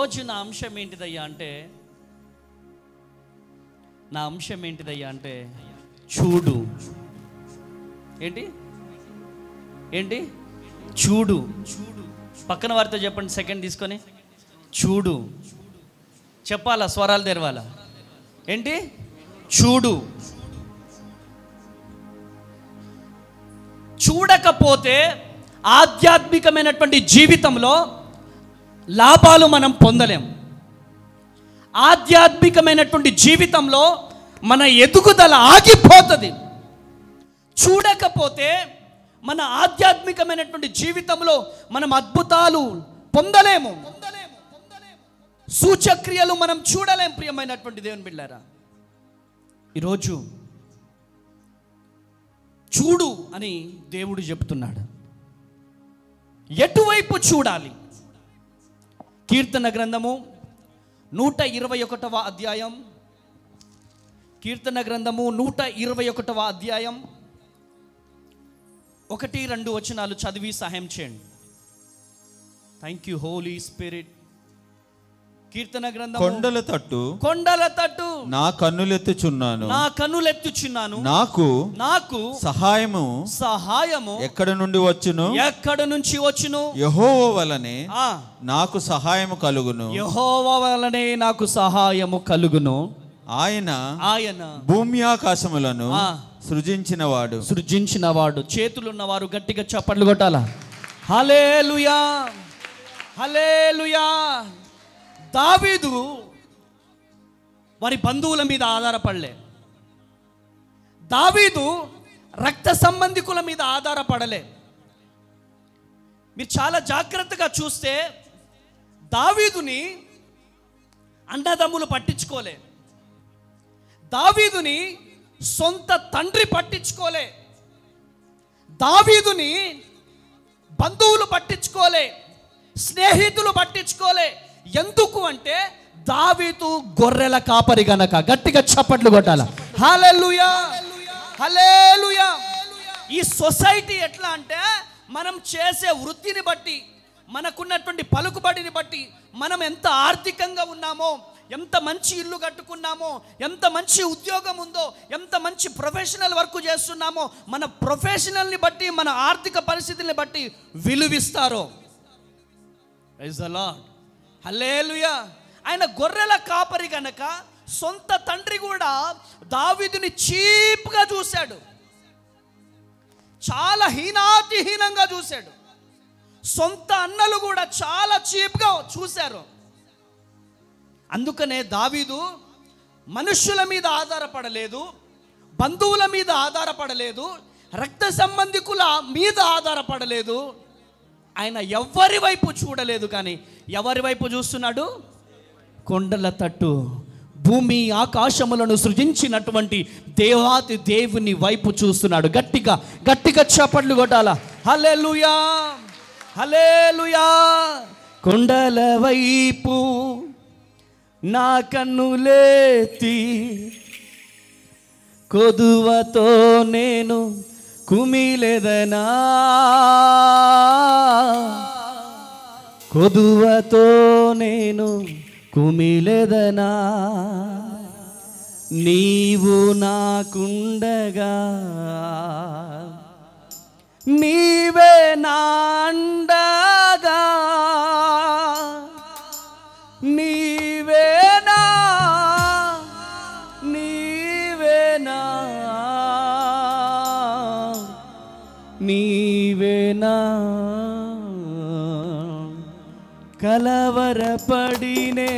ఈరోజు నా అంశం ఏంటిదయ్యా అంటే చూడు. ఏంటి చూడు. పక్కన వారితో చెప్పండి, సెకండ్ తీసుకొని చూడు చెప్పాలా, స్వరాలు తెరవాలా. ఏంటి చూడు. చూడకపోతే ఆధ్యాత్మికమైనటువంటి జీవితంలో లాభాలు మనం పొందలేం. ఆధ్యాత్మికమైనటువంటి జీవితంలో మన ఎదుగుదల ఆగిపోతుంది. చూడకపోతే మన ఆధ్యాత్మికమైనటువంటి జీవితంలో మనం అద్భుతాలు పొందలేము, సూచక్రియలు మనం చూడలేం. ప్రియమైనటువంటి దేవుని బిడ్డలారా, ఈరోజు చూడు అని దేవుడు చెప్తున్నాడు. ఎటువైపు చూడాలి? కీర్తన గ్రంథము 121వ అధ్యాయం, కీర్తన గ్రంథము 121వ అధ్యాయం 1-2 వచనాలు చదివి సహాయం చేయండి. Thank you Holy Spirit. కీర్తన గ్రంథం కొండల తట్టు నా కన్నులెత్తుచున్నాను, నాకు సహాయము ఎక్కడ నుంచి వచ్చును? యెహోవా వలనే నాకు సహాయము కలుగును. ఆయన భూమి ఆకాశములను సృజించినవాడు. చేతులున్నవారు గట్టిగా చప్పట్లు కొట్టాలా. హల్లెలూయా, హల్లెలూయా. దావీదు వారి బంధువుల మీద ఆధారపడలే. దావీదు రక్త సంబంధికుల మీద ఆధారపడలే. మీరు చాలా జాగ్రత్తగా చూస్తే దావీదుని అన్నదమ్ములు పట్టించుకోలే, దావీదుని సొంత తండ్రి పట్టించుకోలే, దావీదుని బంధువులు పట్టించుకోలే, స్నేహితులు పట్టించుకోలే. ఎందుకు అంటే దావీదు గొర్రెల కాపరి గనక. గట్టిగా చప్పట్లు కొట్టాల. హల్లెలూయా, హల్లెలూయా. ఈ సొసైటీ ఎట్లా అంటే మనం చేసే వృత్తిని బట్టి, మనకున్నటువంటి పలుకుబడిని బట్టి, మనం ఎంత ఆర్థికంగా ఉన్నామో, ఎంత మంచి ఇల్లు కట్టుకున్నామో, ఎంత మంచి ఉద్యోగం ఉందో, ఎంత మంచి ప్రొఫెషనల్ వర్క్ చేస్తున్నామో, మన ప్రొఫెషనల్ని బట్టి, మన ఆర్థిక పరిస్థితుల్ని బట్టి విలువిస్తారో. ప్రైజ్ ది లార్డ్, హల్లెలూయా. ఆయన గొర్రెల కాపరి గనక సొంత తండ్రి కూడా దావీదుని చీప్గా చూశాడు, చాలా హీనాతిహీనంగా చూశాడు. సొంత అన్నలు కూడా చాలా చీప్గా చూశారు. అందుకనే దావీదు మనుష్యుల మీద ఆధారపడలేదు, బంధువుల మీద ఆధారపడలేదు, రక్త సంబంధికుల మీద ఆధారపడలేదు. ఆయన ఎవరి వైపు చూడలేదు. కానీ ఎవరి వైపు చూస్తున్నాడు? కొండల తట్టు, భూమి ఆకాశములను సృజించినటువంటి దేవాతి దేవుని వైపు చూస్తున్నాడు. గట్టిగా గట్టిగా చప్పట్లు కొట్టాలా. హల్లెలూయా, హల్లెలూయా. కొండల వైపు నా కన్నులెత్తి కొదువతో నేను కుమిలెదనా, కొదువతో నేను కుమిలెదనా, నీవు నాకుండగా, నీవే నా అండగా, నీవే నా, నీవే నా, నీవే నా. కలవరపడినే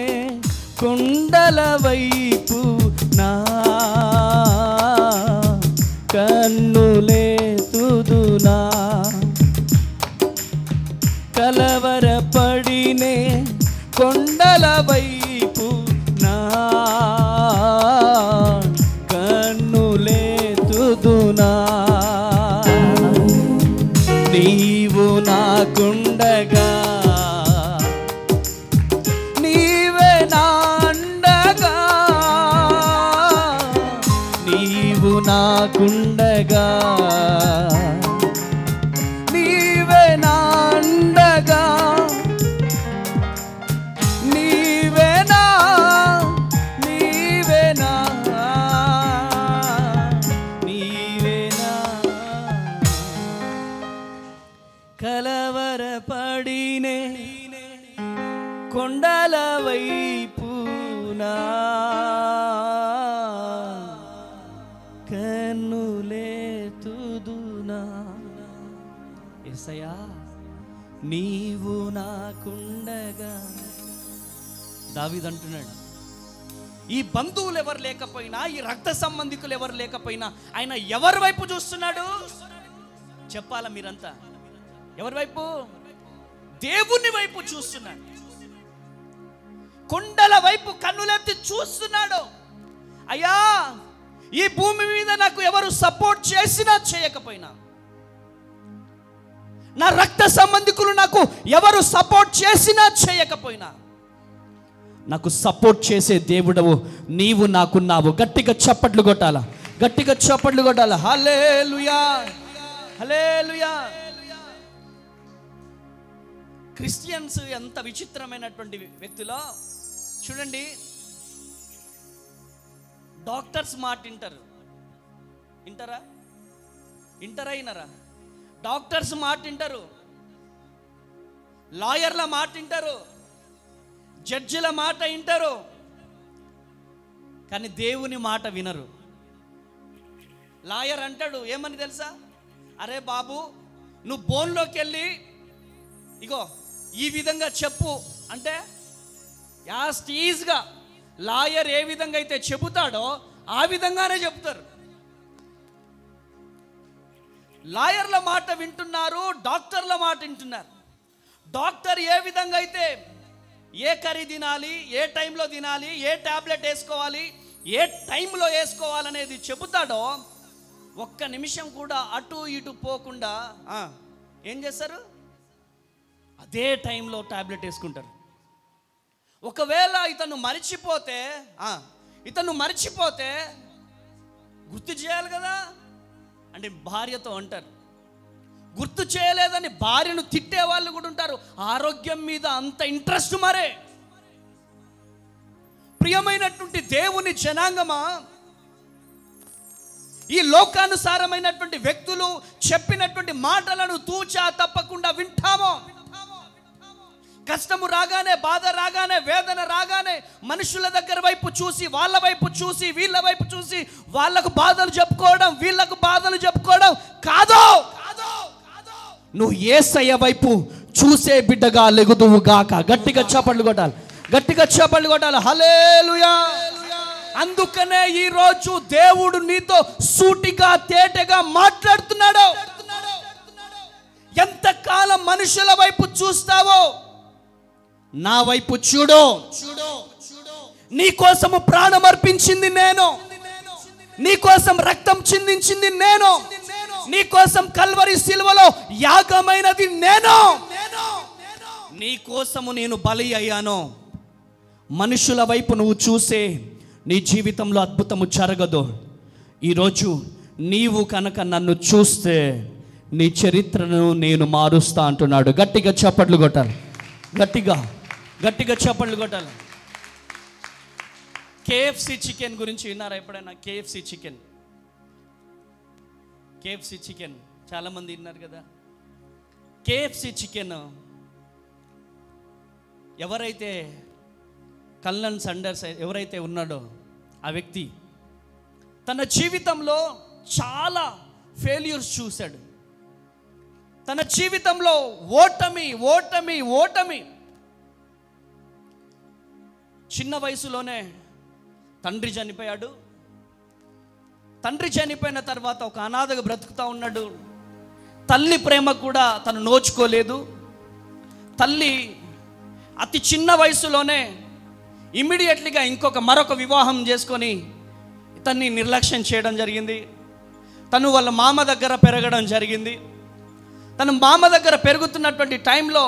కొండల వైపు నా కన్నులెత్తుదునా, కలవరపడినే కొండల వైపు నా కన్నులెత్తుదునా, నీవు నాకుండగా, నీవే నా అండగా, నీవు నాకుండగా, నీవే నా అండగా, నీ యేసయ్యా నీవు నాకుండగా. దావీదు అంటున్నాడు, ఈ బంధువులు ఎవరు లేకపోయినా, ఈ రక్త సంబంధికులు ఎవరు లేకపోయినా ఆయన ఎవరి వైపు చూస్తున్నాడు చెప్పాలా మీరంతా? ఎవరి వైపు? దేవుని వైపు చూస్తున్నాడు. కొండల వైపు కన్నులెత్తి చూస్తున్నాడు. అయ్యా, ఈ భూమి మీద నాకు ఎవరు సపోర్ట్ చేసినా చేయకపోయినా, నా రక్త సంబంధికులు నాకు ఎవరు సపోర్ట్ చేసినా చేయకపోయినా, నాకు సపోర్ట్ చేసే దేవుడవు నీవు నాకున్నావు. గట్టిగా చప్పట్లు కొట్టాల, గట్టిగా చప్పట్లు కొట్టాల. హల్లెలూయా, హల్లెలూయా. క్రిస్టియన్స్ ఎంత విచిత్రమైనటువంటి వ్యక్తులో చూడండి. డాక్టర్స్ మాట వింటారు, వింటారా? వింటారా? డాక్టర్స్ మాట వింటారు, లాయర్ల మాట వింటారు, జడ్జిల మాట వింటారు, కానీ దేవుని మాట వినరు. లాయర్ అంటాడు ఏమని తెలుసా? అరే బాబు, నువ్వు బోన్లోకి వెళ్ళి ఇగో ఈ విధంగా చెప్పు అంటే యాస్ట్ ఈజ్గా లాయర్ ఏ విధంగా అయితే చెబుతాడో ఆ విధంగానే చెప్తారు. లాయర్ల మాట వింటున్నారు, డాక్టర్ల మాట వింటున్నారు. డాక్టర్ ఏ విధంగా అయితే ఏ కర్రీ తినాలి, ఏ టైంలో తినాలి, ఏ టాబ్లెట్ వేసుకోవాలి, ఏ టైంలో వేసుకోవాలనేది చెబుతాడో ఒక్క నిమిషం కూడా అటు ఇటు పోకుండా ఏం చేస్తారు? అదే టైంలో టాబ్లెట్ వేసుకుంటారు. ఒకవేళ ఇతను మరిచిపోతే గుర్తు చేయాలి కదా అంటే భార్యతో అంటారు. గుర్తు చేయలేదని భార్యను తిట్టే వాళ్ళు కూడా ఉంటారు. ఆరోగ్యం మీద అంత ఇంట్రెస్ట్ మరే. ప్రియమైనటువంటి దేవుని జనాంగమా, ఈ లోకానుసారమైనటువంటి వ్యక్తులు చెప్పినటువంటి మాటలను తూచా తప్పకుండా వింటామో? కష్టము రాగానే, బాధ రాగానే, వేదన రాగానే మనుషుల దగ్గర వైపు చూసి, వాళ్ళ వైపు చూసి, వీళ్ళ వైపు చూసి వాళ్ళకు బాధలు చెప్పుకోవడం, వీళ్ళకు బాధలు చెప్పుకోవడం కాదు. నువ్వు యేసయ్య వైపు చూసే బిడ్డగా లెగుదువు గాక. గట్టిగా చప్పట్లు కొట్టాలి, గట్టిగా చప్పట్లు కొట్టాలి. హల్లెలూయా. అందుకనే ఈ రోజు దేవుడు నీతో సూటిగా తేటగా మాట్లాడుతున్నాడు. ఎంతకాలం మనుషుల వైపు చూస్తావో నా వైపు చూడు. నీ కోసము ప్రాణం అర్పించింది నేను, నీ కోసం రక్తం చిందించింది నేను, నీ కోసం కల్వరి సిలువలో యాగమైనది నేను, నీ కోసము నేను బలి అయ్యాను. మనుషుల వైపు నువ్వు చూసే నీ జీవితంలో అద్భుతము జరగదు. ఈరోజు నీవు కనుక నన్ను చూస్తే నీ చరిత్రను నేను మారుస్తా అంటున్నాడు. గట్టిగా చప్పట్లు కొట్టాలి, గట్టిగా గట్టిగా చప్పట్లు కొట్టాలి. కేఎఫ్సి చికెన్ గురించి విన్నారా ఎప్పుడైనా? కేఎఫ్సి చికెన్ చాలామంది విన్నారు కదా. కేఎఫ్సి చికెన్ ఎవరైతే కల్నల్ సండర్స్ ఎవరైతే ఉన్నాడో ఆ వ్యక్తి తన జీవితంలో చాలా ఫెయిల్యూర్స్ చూశాడు. తన జీవితంలో ఓటమి ఓటమి ఓటమి. చిన్న వయసులోనే తండ్రి చనిపోయాడు. తండ్రి చనిపోయిన తర్వాత ఒక అనాథగా బ్రతుకుతూ ఉన్నాడు. తల్లి ప్రేమ కూడా తను నోచుకోలేదు. తల్లి అతి చిన్న వయసులోనే ఇమ్మీడియట్లీగా మరొక వివాహం చేసుకొని ఇతన్ని నిర్లక్ష్యం చేయడం జరిగింది. తను వాళ్ళ మామ దగ్గర పెరగడం జరిగింది. తను మామ దగ్గర పెరుగుతున్నటువంటి టైంలో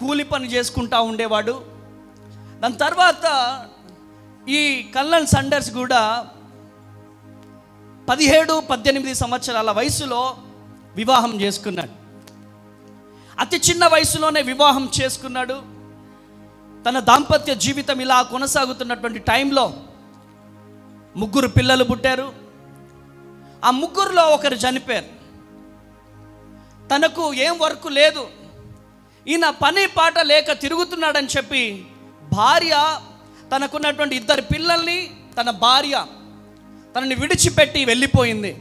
కూలి పని చేసుకుంటూ ఉండేవాడు. దాని తర్వాత ఈ కల్నల్ సండర్స్ కూడా 17-18 సంవత్సరాల వయసులో వివాహం చేసుకున్నాడు. అతి చిన్న వయసులోనే వివాహం చేసుకున్నాడు. తన దాంపత్య జీవితం ఇలా కొనసాగుతున్నటువంటి టైంలో 3 పిల్లలు పుట్టారు. ఆ 3లో ఒకరు చనిపోయారు. తనకు ఏం వర్క్ లేదు, ఈయన పని పాట లేక తిరుగుతున్నాడని చెప్పి భార్య తనకున్నటువంటి 2 పిల్లల్ని తన భార్య తనని విడిచిపెట్టి వెళ్ళిపోయింది.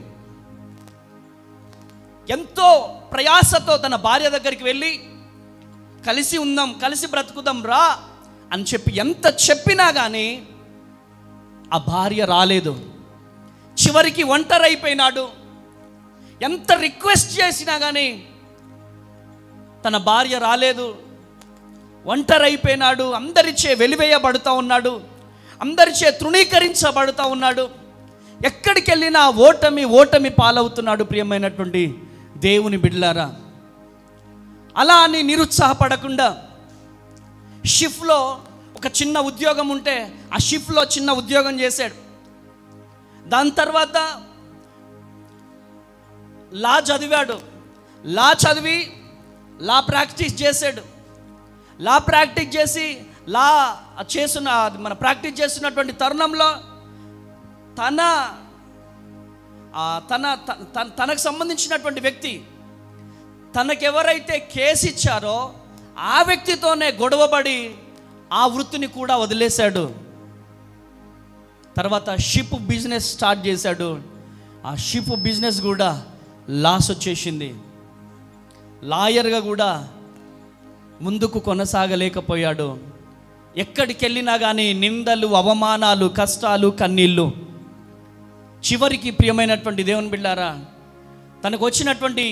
ఎంతో ప్రయాసతో తన భార్య దగ్గరికి వెళ్ళి కలిసి ఉందాం, కలిసి బ్రతుకుదాం రా అని చెప్పి ఎంత చెప్పినా కానీ ఆ భార్య రాలేదు. చివరికి ఒంటరి అయిపోయినాడు. ఎంత రిక్వెస్ట్ చేసినా కానీ తన భార్య రాలేదు. ఒంటరి అయిపోయినాడు. అందరిచే వెలివేయబడుతూ ఉన్నాడు, అందరిచే తృణీకరించబడుతూ ఉన్నాడు. ఎక్కడికి వెళ్ళినా ఓటమి పాలవుతున్నాడు. ప్రియమైనటువంటి దేవుని బిడ్డలారా, అలా అని నిరుత్సాహపడకుండా షిఫ్ట్లో ఒక చిన్న ఉద్యోగం ఉంటే ఆ షిఫ్ట్లో చిన్న ఉద్యోగం చేశాడు. దాని తర్వాత లా చదివాడు. లా చదివి లా ప్రాక్టీస్ చేశాడు. లా ప్రాక్టీస్ చేసి మన ప్రాక్టీస్ చేస్తున్నటువంటి తరుణంలో తనకు సంబంధించినటువంటి వ్యక్తి, తనకెవరైతే కేసు ఇచ్చారో ఆ వ్యక్తితోనే గొడవపడి ఆ వృత్తిని కూడా వదిలేశాడు. తర్వాత షిప్ బిజినెస్ స్టార్ట్ చేశాడు. ఆ షిప్ బిజినెస్ కూడా లాస్ వచ్చేసింది. లాయర్గా కూడా ముందుకు కొనసాగలేకపోయాడు. ఎక్కడికి వెళ్ళినా కానీ నిందలు, అవమానాలు, కష్టాలు, కన్నీళ్ళు. చివరికి ప్రియమైనటువంటి దేవుని బిడ్డారా, తనకు వచ్చినటువంటి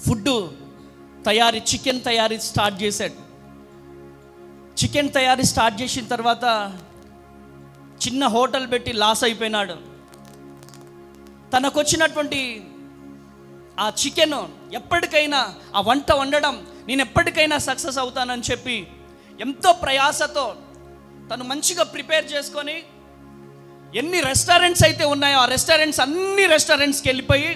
ఫుడ్ తయారీ, చికెన్ తయారీ స్టార్ట్ చేశాడు. చికెన్ తయారీ స్టార్ట్ చేసిన తర్వాత చిన్న హోటల్ పెట్టి లాస్ అయిపోయినాడు. తనకు వచ్చినటువంటి ఆ చికెన్ ఎప్పటికైనా, ఆ వంట వండడం నేను ఎప్పటికైనా సక్సెస్ అవుతానని చెప్పి ఎంతో ప్రయాసతో తను మంచిగా ప్రిపేర్ చేసుకొని ఎన్ని రెస్టారెంట్స్ అయితే ఉన్నాయో ఆ అన్ని రెస్టారెంట్స్కి వెళ్ళిపోయి,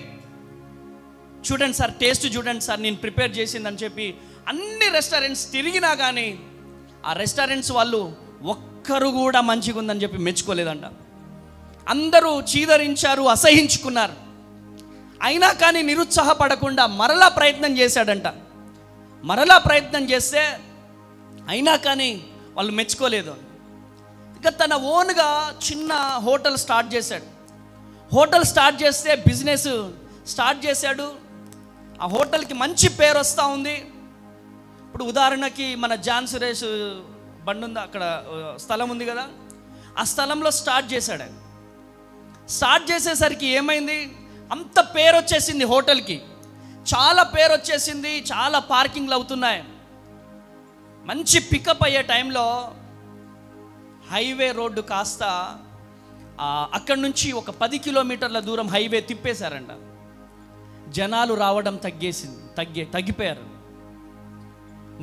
చూడండి సార్, టేస్ట్ చూడండి సార్, నేను ప్రిపేర్ చేసిందని చెప్పి అన్ని రెస్టారెంట్స్ తిరిగినా కానీ ఆ రెస్టారెంట్స్ వాళ్ళు ఒక్కరు కూడా మంచిగా ఉందని చెప్పి మెచ్చుకోలేదంట. అందరూ చీదరించారు, అసహించుకున్నారు. అయినా కానీ నిరుత్సాహపడకుండా మరలా ప్రయత్నం చేశాడంట. మరలా ప్రయత్నం చేస్తే అయినా కానీ వాళ్ళు మెచ్చుకోలేదు. ఇక తన ఓన్గా చిన్న హోటల్ స్టార్ట్ చేశాడు. హోటల్ స్టార్ట్ చేస్తే బిజినెస్ స్టార్ట్ చేశాడు. ఆ హోటల్కి మంచి పేరు వస్తూ ఉంది. ఇప్పుడు ఉదాహరణకి మన జాన్ సురేష్ బండి ఉంది, అక్కడ స్థలం ఉంది కదా, ఆ స్థలంలో స్టార్ట్ చేశాడు. స్టార్ట్ చేసేసరికి ఏమైంది, అంత పేరు వచ్చేసింది హోటల్కి, చాలా పేరు వచ్చేసింది, చాలా పార్కింగ్లు అవుతున్నాయి. మంచి పికప్ అయ్యే టైంలో హైవే రోడ్డు కాస్త అక్కడి నుంచి ఒక 10 కిలోమీటర్ల దూరం హైవే తిప్పేశారంట. జనాలు రావడం తగ్గిపోయారు.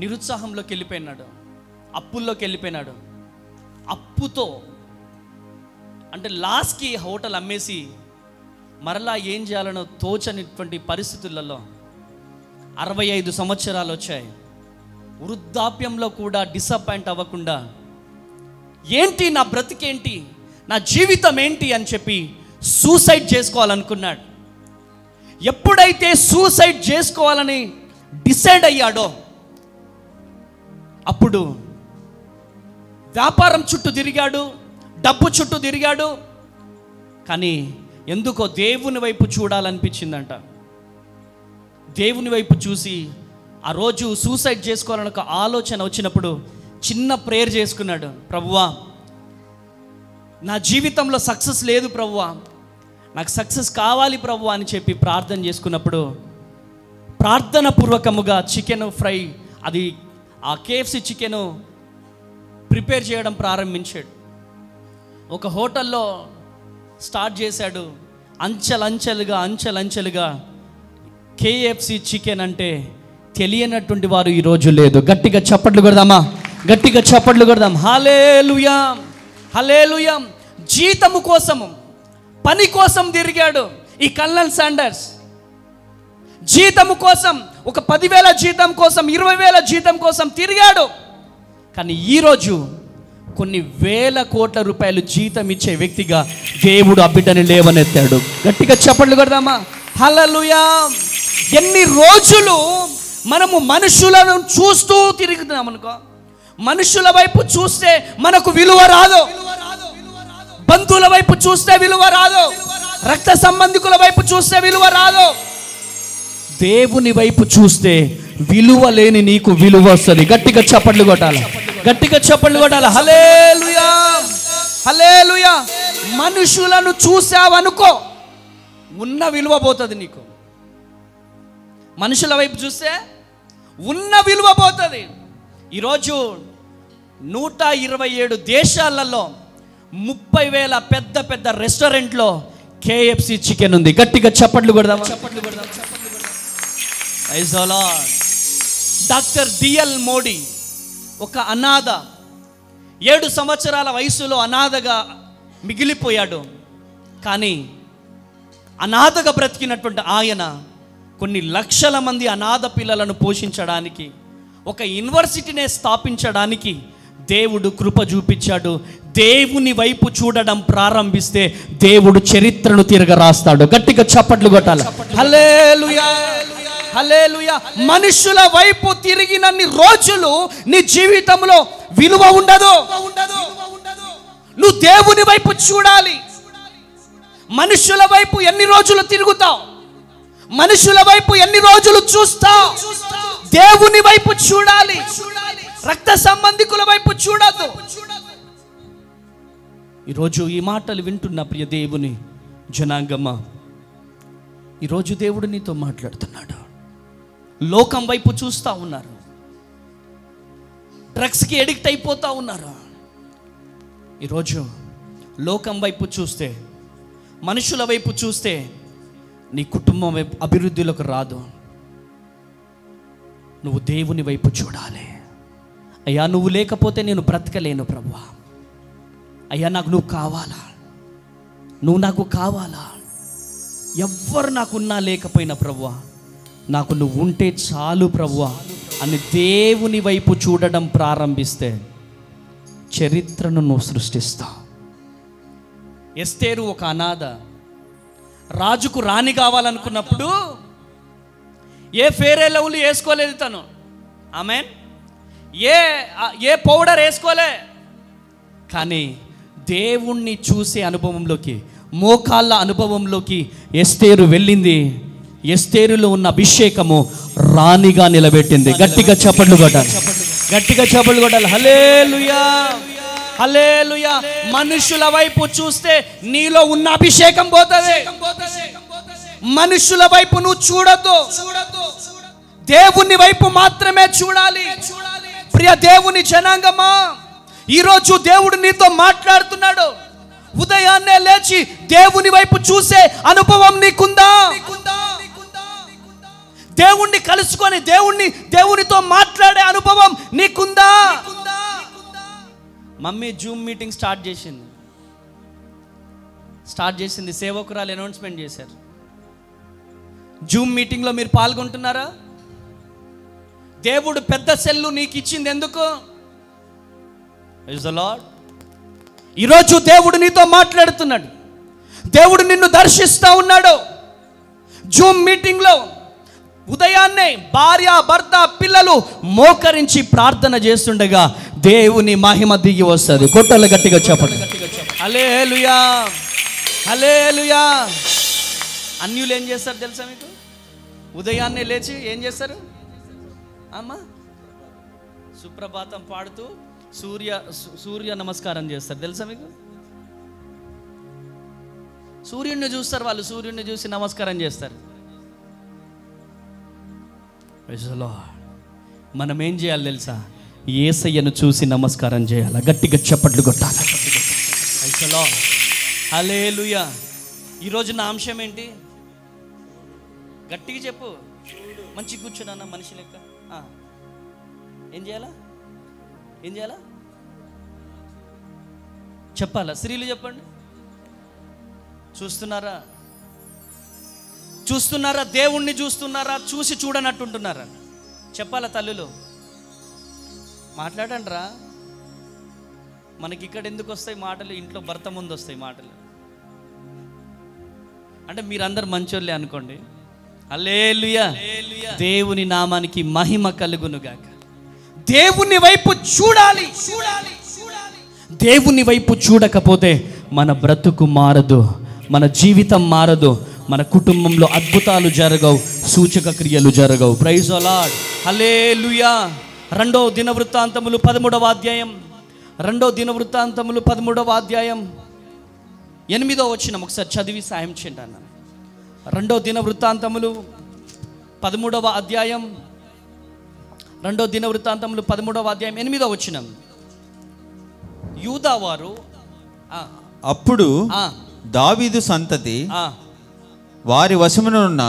నిరుత్సాహంలోకి వెళ్ళిపోయినాడు, అప్పుల్లోకి వెళ్ళిపోయినాడు. అప్పుతో అంటే లాస్ట్కి హోటల్ అమ్మేసి మరలా ఏం చేయాలనో తోచనిటువంటి పరిస్థితులలో 65 సంవత్సరాలు వచ్చాయి. వృద్ధాప్యంలో కూడా డిసప్పాయింట్ అవ్వకుండా ఏంటి నా బ్రతికేంటి, నా జీవితం ఏంటి అని చెప్పి సూసైడ్ చేసుకోవాలనుకున్నాడు. ఎప్పుడైతే సూసైడ్ చేసుకోవాలని డిసైడ్ అయ్యాడో అప్పుడు వ్యాపారం చుట్టూ తిరిగాడు, డబ్బు చుట్టూ తిరిగాడు. కానీ ఎందుకో దేవుని వైపు చూడాలనిపించిందంట. దేవుని వైపు చూసి ఆ రోజు సూసైడ్ చేసుకోవాలని ఒక ఆలోచన వచ్చినప్పుడు చిన్న ప్రేయర్ చేసుకున్నాడు. ప్రభువా, నా జీవితంలో సక్సెస్ లేదు ప్రభువా, నాకు సక్సెస్ కావాలి ప్రభువా అని చెప్పి ప్రార్థన చేసుకున్నప్పుడు ప్రార్థన పూర్వకముగా చికెన్ ఫ్రై, అది ఆ KFC చికెన్ ప్రిపేర్ చేయడం ప్రారంభించాడు. ఒక హోటల్లో స్టార్ట్ చేశాడు. అంచెలంచెలుగా KFC చికెన్ అంటే తెలియనటువంటి వారు ఈరోజు లేదు. గట్టిగా చప్పట్లు కొడదామా, గట్టిగా చప్పట్లు కొడదాం. హల్లెలూయా, హల్లెలూయా. జీతము కోసము, పని కోసం తిరిగాడు ఈ కల్నల్ శాండర్స్. జీతము కోసం, ఒక 10,000 జీతం కోసం, 20,000 జీతం కోసం తిరిగాడు. కానీ ఈరోజు కొన్ని వేల కోట్ల రూపాయలు జీతం ఇచ్చే వ్యక్తిగా దేవుడు ఆ బిడ్డని లేవనెత్తాడు. గట్టిగా చప్పట్లు కొడదామా, హల్లెలూయా. ఎన్ని రోజులు మనము మనుషులను చూస్తూ తిరుగుతున్నాం అనుకో, మనుషుల వైపు చూస్తే మనకు విలువ రాదు, బంధువుల వైపు చూస్తే విలువ రాదు, రక్త సంబంధికుల వైపు చూస్తే విలువ రాదు. దేవుని వైపు చూస్తే విలువ లేని నీకు విలువ వస్తుంది. గట్టిగా చప్పట్లు కొట్టాలి, గట్టిగా చప్పట్లు కొట్టాలి. హల్లెలూయా, హల్లెలూయా. మనుషులను చూసావనుకో, ఉన్న విలువ పోతుంది నీకు. మనుషుల వైపు చూస్తే ఉన్న విలువ పోతుంది. ఈరోజు 127 దేశాలలో 30,000 పెద్ద పెద్ద రెస్టారెంట్లో KFC చికెన్ ఉంది. గట్టిగా చప్పట్లు కొడదామా? డాక్టర్ డిఎల్ మోడీ ఒక అనాథ, 7 సంవత్సరాల వయసులో అనాథగా మిగిలిపోయాడు. కానీ అనాథగా బ్రతికినటువంటి ఆయన కొన్ని లక్షల మంది అనాథ పిల్లలను పోషించడానికి, ఒక యూనివర్సిటీనే స్థాపించడానికి దేవుడు కృప చూపించాడు. దేవుని వైపు చూడడం ప్రారంభిస్తే దేవుడు చరిత్రను తిరగ రాస్తాడు. గట్టిగా చప్పట్లు కొట్టాలి. హల్లెలూయా, హల్లెలూయా. మనుషుల వైపు తిరిగినన్ని రోజులు నీ జీవితంలో విలువ ఉండదు. నువ్వు దేవుని వైపు చూడాలి. మనుషుల వైపు ఎన్ని రోజులు తిరుగుతావు? మనుషుల వైపు ఎన్ని రోజులు చూస్తావు? దేవుని వైపు చూడాలి. రక్త సంబంధికుల వైపు చూడద్దు. ఈరోజు ఈ మాటలు వింటున్న ప్రియ దేవుని జనాంగమా, ఈరోజు దేవుడు నీతో మాట్లాడుతున్నాడు. లోకం వైపు చూస్తూ ఉన్నారు, డ్రగ్స్కి ఎడిక్ట్ అయిపోతూ ఉన్నారు. ఈరోజు లోకం వైపు చూస్తే, మనుషుల వైపు చూస్తే నీ కుటుంబం వైపు అభివృద్ధిలోకి రాదు. నువ్వు దేవుని వైపు చూడాలి. అయ్యా, నువ్వు లేకపోతే నేను బ్రతకలేను ప్రభువా. అయ్యా, నాకు నువ్వు కావాలా, నువ్వు నాకు కావాలా. ఎవ్వరు నాకున్నా లేకపోయినా ప్రభువా, నాకు నువ్వు ఉంటే చాలు ప్రభువా అని దేవుని వైపు చూడడం ప్రారంభిస్తే చరిత్రను నువ్వు సృష్టిస్తావు. ఎస్తేరు ఒక అనాథ, రాజుకు రాణి కావాలనుకున్నప్పుడు ఏ ఫేరే లవ్లు వేసుకోలేదు తను. ఆమెన్. ఏ పౌడర్ వేసుకోలే. కానీ దేవుణ్ణి చూసే అనుభవంలోకి, మోకాళ్ళ అనుభవంలోకి ఎస్తేరు వెళ్ళింది. ఎస్తేరులో ఉన్న అభిషేకము రాణిగా నిలబెట్టింది. గట్టిగా చప్పట్లు కొట్టాలి, గట్టిగా చప్పట్లు కొట్టాలి. హల్లెలూయా, హల్లెలూయా. మనుషుల వైపు చూస్తే నీలో ఉన్న అభిషేకం పోతుంది. మనుషుల వైపు నువ్వు చూడొద్దు, దేవుని వైపు మాత్రమే చూడాలి. ప్రియ దేవుని జనాంగమా, ఈరోజు దేవుడు నీతో మాట్లాడుతున్నాడు. ఉదయాన్నే లేచి దేవుని వైపు చూసే అనుభవం నీకుందా? దేవుణ్ణి కలుసుకొని దేవునితో మాట్లాడే అనుభవం నీకుందా? మమ్మీ జూమ్ మీటింగ్ స్టార్ట్ చేసింది. సేవకురాలు అనౌన్స్మెంట్ చేశారు. జూమ్ మీటింగ్లో మీరు పాల్గొంటున్నారా? దేవుడు పెద్ద సెల్లు నీకు ఇచ్చింది ఎందుకు? Praise the lord. ఈరోజు దేవుడు నీతో మాట్లాడుతున్నాడు. దేవుడు నిన్ను దర్శిస్తూ ఉన్నాడు. జూమ్ మీటింగ్లో ఉదయాన్నే భార్య, భర్త, పిల్లలు మోకరించి ప్రార్థన చేస్తుండగా దేవుని మహిమ దిగి వస్తుంది. కొట్టలు గట్టిగా చెప్పండి. హల్లెలూయా, హల్లెలూయా. అన్యులు ఏం చేస్తారు తెలుసా మీకు? ఉదయాన్నే లేచి ఏం చేస్తారు? అమ్మా సుప్రభాతం పాడుతూ సూర్య నమస్కారం చేస్తారు. తెలుసా మీకు? సూర్యుడిని చూస్తారు వాళ్ళు, సూర్యుడిని చూసి నమస్కారం చేస్తారు. మనం ఏం చేయాలి తెలుసా? యేసయ్యను చూసి నమస్కారం చేయాలి. గట్టిగా చప్పట్లు కొట్టాలి. హల్లెలూయా. ఈరోజు నా అంశం ఏంటి? గట్టిగా చెప్పు. మంచి కూర్చున్నా మనిషి లెక్క. ఏం చేయాలా? చెప్పాలా? స్త్రీలు చెప్పండి. చూస్తున్నారా? దేవుణ్ణి చూస్తున్నారా? చూసి చూడనట్టుంటున్నారా? చెప్పాలా? తల్లులు మాట్లాడండి రా. మనకి ఇక్కడ ఎందుకు వస్తాయి మాటలు? ఇంట్లో భర్త ముందు వస్తాయి మాటలు. అంటే మీరందరు మంచోళ్ళే అనుకోండి. హల్లెలూయా. దేవుని నామానికి మహిమ కలుగునుగాక. దేవుని వైపు చూడాలి. దేవుని వైపు చూడకపోతే మన బ్రతుకు మారదు, మన జీవితం మారదు, మన కుటుంబంలో అద్భుతాలు జరగవు, సూచక క్రియలు జరగవు. ప్రైజ్ ది లార్డ్, హల్లెలూయా. 2వ దినవృత్తాంతములు 13వ అధ్యాయం, 2వ దినవృత్తాంతములు 13వ అధ్యాయం 8వ వచనం ఒకసారి చదివి సాయం చేయండి అన్న. 2వ దినవృత్తాంతములు 13వ అధ్యాయం, 2వ దినవృత్తాంతములు 13వ అధ్యాయం 8వ వచనం. యూదా వారు అప్పుడు దావీదు సంతతి వారి వశమునున్న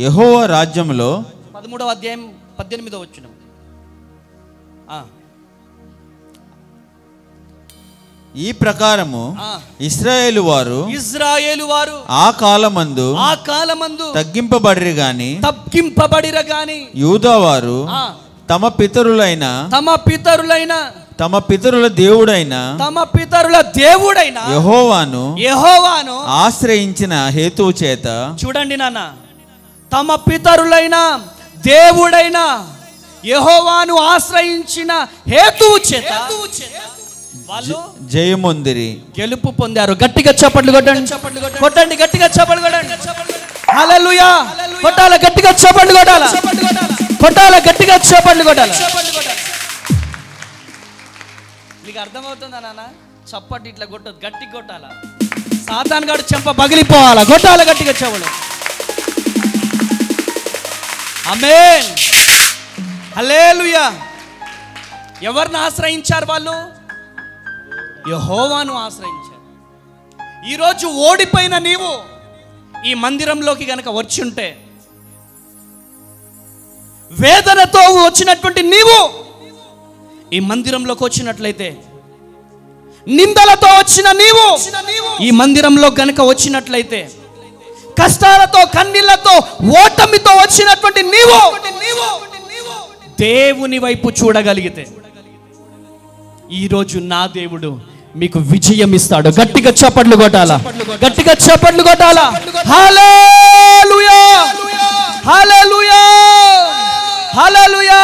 యెహోవా రాజ్యములో 13వ అధ్యాయం 18వ వచనం. ఈ ప్రకారము ఇశ్రాయేలు వారు ఆ కాలమందు తగ్గింపబడిరి గాని యూదా వారు తమ పితరుల దేవుడైన యెహోవాను ఆశ్రయించిన హేతువు చేత. చూడండి నాన్న, తమ పితరులైన దేవుడైన యెహోవాను ఆశ్రయించిన హేతువు చేత వాళ్ళు జయముందిరి, గెలుపు పొందారు. గట్టిగా చప్పట్లు కొట్టండి, కొట్టండి, గట్టిగా చప్పట్లు కొట్టండి. హల్లెలూయా. కొట్టాల, గట్టిగా చప్పట్లు కొట్టాల, కొట్టాల, గట్టిగా చప్పట్లు కొట్టాల. నీకు అర్థమవుతుందా నాన్న? చప్పటి ఇట్లా కొట్టదు, గట్టి కొట్టాల. సాతాన్ గాడు చెంప పగిలిపోవాలా. కొట్టాల, గట్టిగా చప్పట్లు. ఆమేన్, హల్లెలూయా. ఎవరిని ఆశ్రయించారు వాళ్ళు? యెహోవాను ఆశ్రయించారు. ఈరోజు ఓడిపోయిన నీవు ఈ మందిరంలోకి గనక వచ్చి ఉంటే, వేదనతో వచ్చినటువంటి నీవు ఈ మందిరంలోకి వచ్చినట్లయితే, నిందలతో వచ్చిన నీవు ఈ మందిరంలో గనక వచ్చినట్లయితే, కష్టాలతో కన్నీళ్లతో ఓటమితో వచ్చినటువంటి నీవు దేవుని వైపు చూడగలిగితే, ఈరోజు నా దేవుడు మీకు విజయం ఇస్తాడు. గట్టిగా చప్పట్లు కొట్టాలా, గట్టిగా చప్పట్లు కొట్టాలా. హల్లెలూయా, హల్లెలూయా, హల్లెలూయా.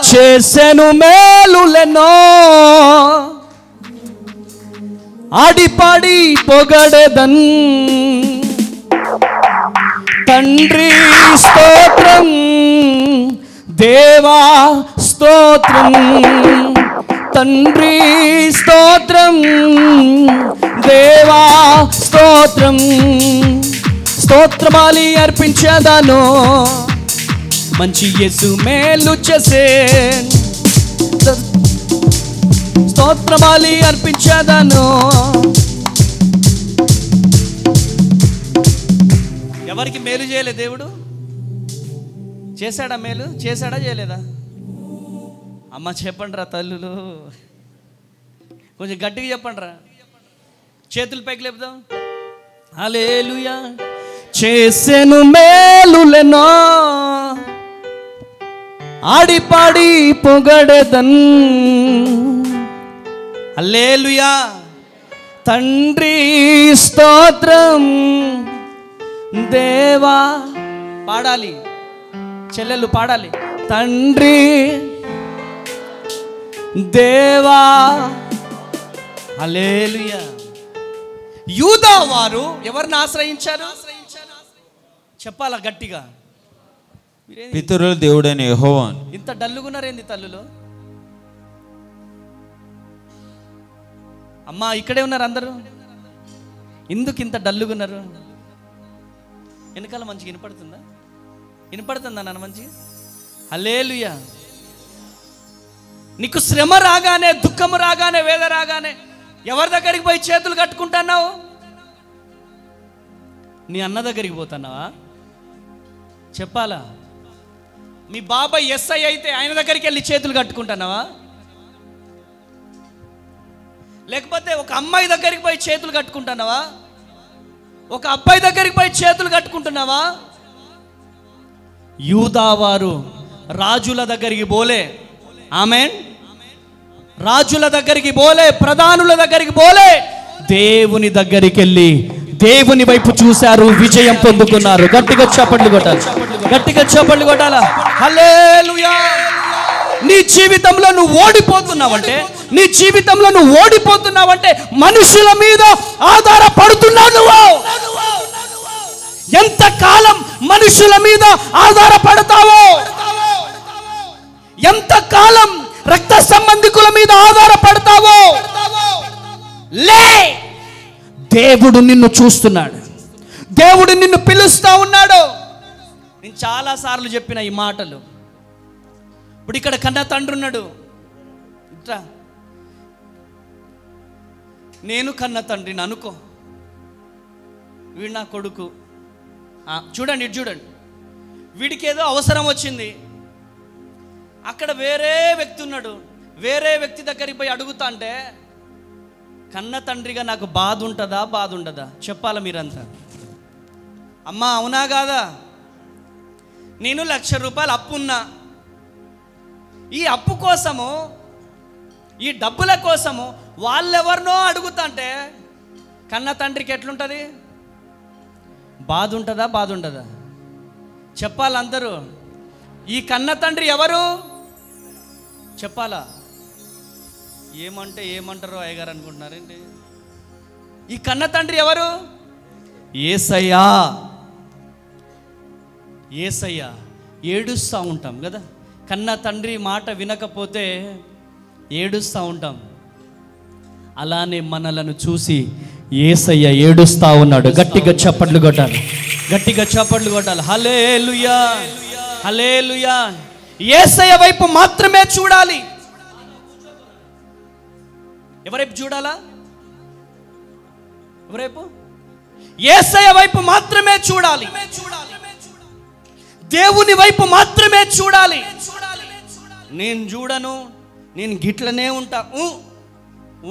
చేసెను మేలులెన్నో, ఆడిపాడి పొగడెదన్. తండ్రి స్తోత్రం, దేవా స్తోత్రం, తండ్రి స్తోత్రం, దేవా స్తోత్రం. స్తోత్రమాలి అర్పించదను, మంచి యేసు మేలు చేసే. స్తోత్రమాలి అర్పించదను. ఎవరికి మేలు చేయలే దేవుడు? చేశాడా మేలు? చేశాడా చేయలేదా? అమ్మ చెప్పండి రా తల్లులు, కొంచెం గట్టిగా చెప్పండి రా. చేతులు పైకి లేపుదాం. హల్లెలూయా. చేసెను మేలులెన్నో, ఆడిపాడి పొగడెదన్. హల్లెలూయా. తండ్రి స్తోత్రం, దేవా. పాడాలి, చెల్లెలు పాడాలి. తండ్రి దేవా. హల్లెలూయా. యూదా వారు ఎవరిని ఆశ్రయించారు? చెప్పాలా గట్టిగా. పితరుల దేవుడైన యెహోవాను. ఇంత డల్లుగున్నారేంది తల్లులు? అమ్మా ఇక్కడే ఉన్నారు అందరూ, ఎందుకు ఇంత డల్లుగున్నారు? వెనకాల మంచిగా వినపడుతుందా? వినపడుతుందా నాన్న మంచిగా? హల్లెలూయా. నీకు శ్రమ రాగానే, దుఃఖము రాగానే, వేద రాగానే ఎవరి దగ్గరికి పోయి చేతులు కట్టుకుంటున్నావు? నీ అన్న దగ్గరికి పోతున్నావా? చెప్పాలా? మీ బాబాయ్ ఎస్ఐ అయితే ఆయన దగ్గరికి వెళ్ళి చేతులు కట్టుకుంటున్నావా? లేకపోతే ఒక అమ్మాయి దగ్గరికి పోయి చేతులు కట్టుకుంటున్నావా? ఒక అబ్బాయి దగ్గరికి పోయి చేతులు కట్టుకుంటున్నావా? యూదా వారు రాజుల దగ్గరికి పోలే. ఆమేన్. రాజుల దగ్గరికి పోలే, ప్రధానుల దగ్గరికి పోలే, దేవుని దగ్గరికి వెళ్ళి దేవుని వైపు చూశారు, విజయం పొందుకున్నారు. గట్టిగా చప్పట్లు కొట్టాలి, గట్టిగా చప్పట్లు కొట్టాలా. హల్లెలూయా. నీ జీవితంలో నువ్వు ఓడిపోతున్నావంటే, నీ జీవితంలో నువ్వు ఓడిపోతున్నావంటే మనుషుల మీద ఆధారపడుతున్నావు నువ్వు. ఎంతకాలం మనుషుల మీద ఆధారపడతావో, ఎంతకాలం రక్త సంబంధికుల మీద ఆధారపడతావో, లే. దేవుడు నిన్ను చూస్తున్నాడు, దేవుడు నిన్ను పిలుస్తా ఉన్నాడు. నేను చాలాసార్లు చెప్పిన ఈ మాటలు. ఇప్పుడు ఇక్కడ కన్న తండ్రి ఉన్నాడు, ఇట్లా నేను కన్న తండ్రిని అనుకో, వీడు నా కొడుకు. చూడండి, ఇటు చూడండి, వీడికి ఏదో అవసరం వచ్చింది, అక్కడ వేరే వ్యక్తి ఉన్నాడు, వేరే వ్యక్తి దగ్గరికి పోయి అడుగుతా అంటే కన్న తండ్రిగా నాకు బాధ ఉంటుందా, బాధ ఉండదా? చెప్పాలా మీరంతా? అమ్మా అవునా కాదా? నేను 1,00,000 రూపాయలు అప్పున్నా, ఈ అప్పు కోసము, ఈ డబ్బుల కోసము వాళ్ళెవరినో అడుగుతాంటే కన్న తండ్రికి ఎట్లుంటుంది? బాధ ఉంటుందా, బాధ ఉండదా? చెప్పాలి అందరూ. ఈ కన్న తండ్రి ఎవరు చెప్పాలా? ఏమంటారో అయ్యగారు అనుకుంటున్నారేంటి? ఈ కన్న తండ్రి ఎవరు? యేసయ్యా. యేసయ్యా. ఏడుస్తూ ఉంటాం కదా, కన్న తండ్రి మాట వినకపోతే ఏడుస్తూ ఉంటాం. అలానే మనలను చూసి యేసయ్య ఏడుస్తూ ఉన్నాడు. గట్టిగా చప్పట్లు కొట్టాలి, గట్టిగా చప్పట్లు కొట్టాలి. హల్లెలూయా, హల్లెలూయా. యేసయ్య వైపు మాత్రమే చూడాలి. ఎవరైపు చూడాలా? ఎవరైపు? యేసయ్య వైపు మాత్రమే చూడాలి, దేవుని వైపు మాత్రమే చూడాలి. నేను చూడను, నేను గిట్లనే ఉంటా,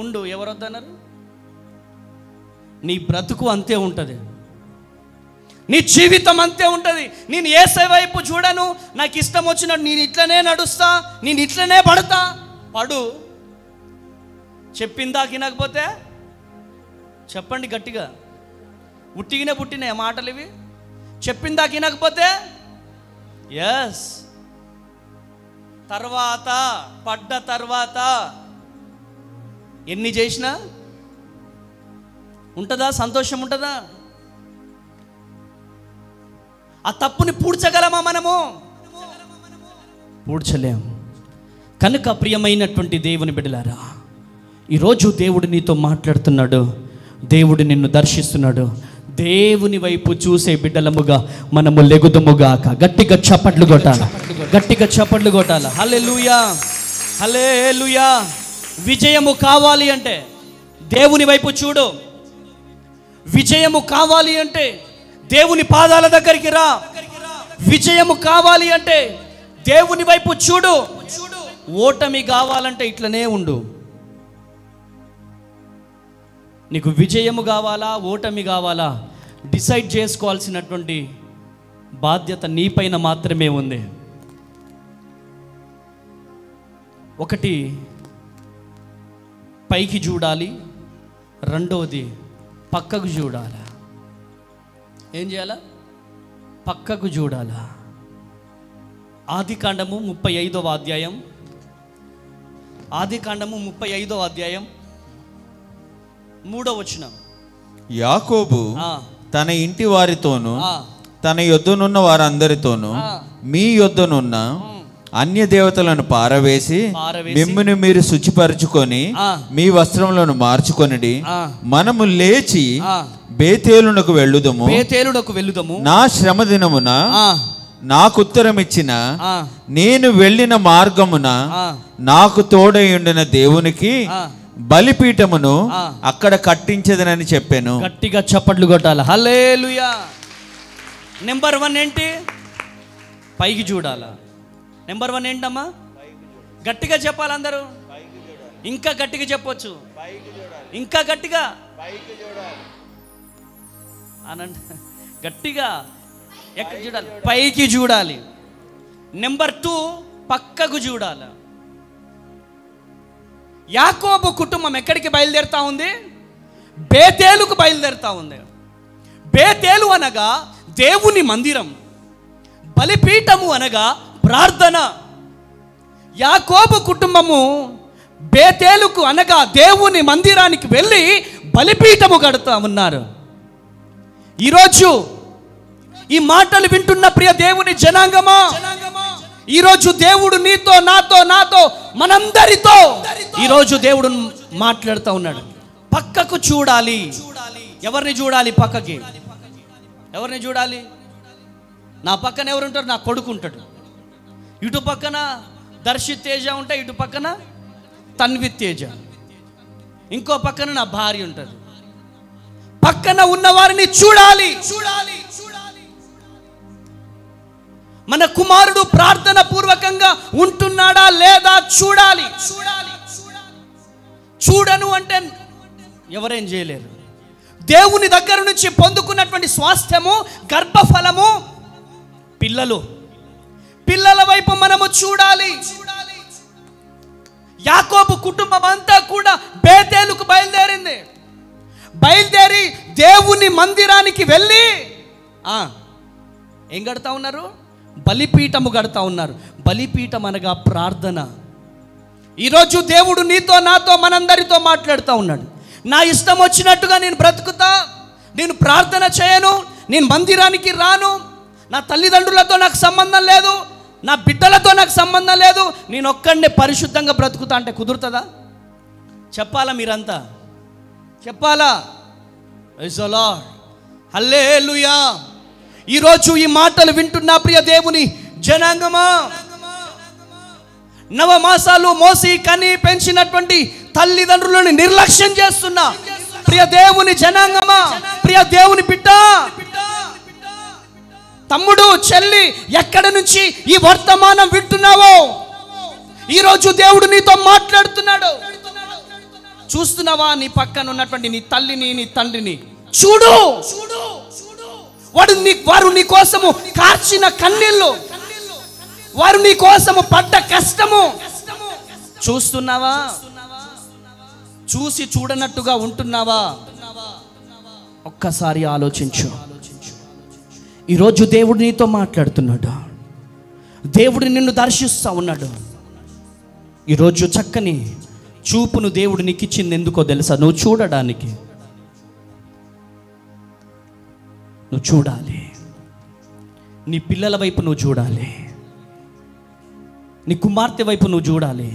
ఉండు. ఎవరొద్దన్నారు? నీ బ్రతుకు అంతే ఉంటుంది, నీ జీవితం అంతే ఉంటుంది. నేను యేసయ్య వైపు చూడను, నాకు ఇష్టం వచ్చినట్టు నేను ఇట్లనే నడుస్తా, నేను ఇట్లనే పడతా. పడు. చెప్పిందా వినకపోతే చెప్పండి గట్టిగా. ఉట్టిగినే పుట్టినాయి మాటలు ఇవి. చెప్పిందా వినకపోతే ఎస్, తర్వాత పడ్డ తర్వాత ఎన్ని చేసినా ఉంటుందా? సంతోషం ఉంటుందా? ఆ తప్పుని పూడ్చగలమా మనము? పూడ్చలేం. కనుక ప్రియమైనటువంటి దేవుని బిడ్డలారా, ఈరోజు దేవుడు నీతో మాట్లాడుతున్నాడు, దేవుడు నిన్ను దర్శిస్తున్నాడు. దేవుని వైపు చూసే బిడ్డలముగా మనము లెగుదముగాక. గట్టిగా చప్పట్లు కొట్టాలి, గట్టిగా చప్పట్లు కొట్టాలి. హల్లెలూయా, హల్లెలూయా. విజయము కావాలి అంటే దేవుని వైపు చూడు. విజయము కావాలి అంటే దేవుని పాదాల దగ్గరికి రా. విజయము కావాలి అంటే దేవుని వైపు చూడు. ఓటమి కావాలంటే ఇట్లనే ఉండు. నీకు విజయము కావాలా, ఓటమి కావాలా, డిసైడ్ చేసుకోవాల్సినటువంటి బాధ్యత నీపైన మాత్రమే ఉంది. ఒకటి పైకి చూడాలి, రెండవది పక్కకు చూడాలి. ఏం చేయాలా? పక్కకు చూడాలా. ఆదికాండము 35వ అధ్యాయం, ఆదికాండము 35వ అధ్యాయం 3వ వచనం. యాకోబు తన ఇంటి వారితోను తన యొద్దనున్న వారందరితోను మీ యొద్దనున్న అన్య దేవతలను పారవేసి మిమ్మును మీరు శుచిపరచుకొని మీ వస్త్రములను మార్చుకొనిడి, మనము లేచి బేతేలునకు వెళ్ళుదము. నా శ్రమ దినమున నాకు ఉత్తరం ఇచ్చిన నేను వెళ్ళిన మార్గమున నాకు తోడై ఉండిన దేవునికి బలిపీఠమును అక్కడ కట్టించదనని చెప్పాను. గట్టిగా చప్పట్లు కొట్టాలి. హల్లెలూయా. నెంబర్ 1 ఏంటి? పైకి చూడాలా. నెంబర్ 1 ఏంటమ్మా? గట్టిగా చెప్పాలి అందరూ. ఇంకా గట్టిగా చెప్పొచ్చు, ఇంకా గట్టిగా అనండి. గట్టిగా ఎక్కడ చూడాలి? పైకి చూడాలి. నెంబర్ 2 పక్కకు చూడాలి. యాకోబు కుటుంబం ఎక్కడికి బయలుదేరుతా ఉంది? బేతేలుకు బయలుదేరుతా ఉంది. బేతేలు అనగా దేవుని మందిరం, బలిపీఠము అనగా ప్రార్థన. యాకోబు కుటుంబము బేతేలుకు అనగా దేవుని మందిరానికి వెళ్ళి బలిపీఠము కడుతూ ఉన్నారు. ఈరోజు ఈ మాటలు వింటున్న ప్రియ దేవుని జనాంగమా, ఈరోజు దేవుడు నీతో నాతో మనందరితో ఈరోజు దేవుడు మాట్లాడుతూ ఉన్నాడు. పక్కకు చూడాలి. ఎవరిని చూడాలి? పక్కకి ఎవరిని చూడాలి? నా పక్కన ఎవరు ఉంటారు? నా కొడుకు ఉంటాడు. ఇటు పక్కన దర్శిత్ తేజ ఉంటాయి, ఇటు పక్కన తన్విత్ తేజ, ఇంకో పక్కన నా భార్య ఉంటుంది. పక్కన ఉన్న వారిని చూడాలి. మన కుమారుడు ప్రార్థన పూర్వకంగా ఉంటున్నాడా లేదా చూడాలి. చూడను అంటే ఎవరేం చేయలేరు. దేవుని దగ్గర నుంచి పొందుకున్నటువంటి స్వాస్థ్యము, గర్భఫలము పిల్లల వైపు మనము చూడాలి. యాకోబు కుటుంబం అంతా కూడా బేతేలుకు బయలుదేరి దేవుని మందిరానికి వెళ్ళి ఏం కడతా ఉన్నారు? బలిపీఠము కడతా ఉన్నారు. బలిపీఠం అనగా ప్రార్థన. ఈరోజు దేవుడు నీతో నాతో మనందరితో మాట్లాడుతూ ఉన్నాడు. నా ఇష్టం వచ్చినట్టుగా నేను బ్రతుకుతా, నేను ప్రార్థన చేయను, నేను మందిరానికి రాను, నా తల్లిదండ్రులతో నాకు సంబంధం లేదు, నా బిడ్డలతో నాకు సంబంధం లేదు, నేను ఒక్కడే పరిశుద్ధంగా బ్రతుకుతా అంటే కుదురుతుందా? చెప్పాలా? మీరంతా చెప్పాలా? ప్రైజ్ ది లార్డ్, హల్లెలూయా. ఈరోజు ఈ మాటలు వింటున్న ప్రియ దేవుని జనాంగమా, నవమాసాలు మోసి కని పెంచినటువంటి తల్లిదండ్రులను నిర్లక్ష్యం చేస్తున్న ప్రియ దేవుని జనాంగమా, ప్రియ దేవుని బిడ్డ, తమ్ముడు, చెల్లి, ఎక్కడి నుంచి ఈ వర్తమానం వింటున్నావో ఈరోజు దేవుడు నీతో మాట్లాడుతున్నాడు. చూస్తున్నావా? నీ పక్కన ఉన్నటువంటి నీ తల్లిని, నీ తండ్రిని చూడు. వారు నీ కోసము కార్చిన కన్నీళ్ళు, వారు నీ కోసము పడ్డ కష్టము చూస్తున్నావా? చూసి చూడనట్టుగా ఉంటున్నావా? ఒక్కసారి ఆలోచించు. ఈరోజు దేవుడు నీతో మాట్లాడుతున్నాడు. దేవుడు నిన్ను దర్శిస్తూ ఉన్నాడు. ఈరోజు చక్కని చూపును దేవుడు నీకు ఇచ్చింది ఎందుకో తెలుసా? నువ్వు చూడడానికి. నువ్వు చూడాలి. నీ పిల్లల వైపు నువ్వు చూడాలి. నీ కుమార్తె వైపు నువ్వు చూడాలి.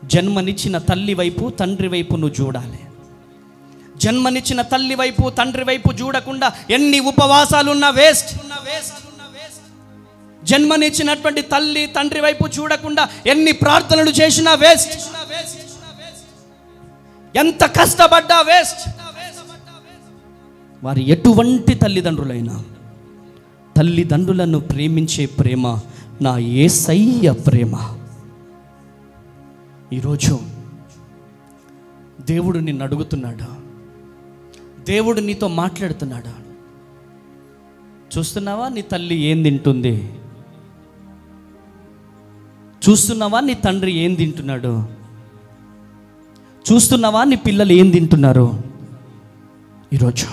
జన్మనిచ్చిన తల్లి వైపు, తండ్రి వైపు నువ్వు చూడాలి. జన్మనిచ్చిన తల్లి వైపు, తండ్రి వైపు చూడకుండా ఎన్ని ఉపవాసాలున్నా వేస్ట్. జన్మనిచ్చినటువంటి తల్లి, తండ్రి వైపు చూడకుండా ఎన్ని ప్రార్థనలు చేసినా వేస్ట్. ఎంత కష్టపడ్డా వేస్ట్. వారు ఎటువంటి తల్లిదండ్రులైనా, తల్లిదండ్రులను ప్రేమించే ప్రేమ నా యేసయ్య ప్రేమ. ఈరోజు దేవుడు నిన్ను అడుగుతున్నాడు. దేవుడు నీతో మాట్లాడుతున్నాడు. చూస్తున్నావా? నీ తల్లి ఏం తింటుంది? చూస్తున్నావా? నీ తండ్రి ఏం తింటున్నాడు? చూస్తున్నావా? నీ పిల్లలు ఏం తింటున్నారు? ఈరోజు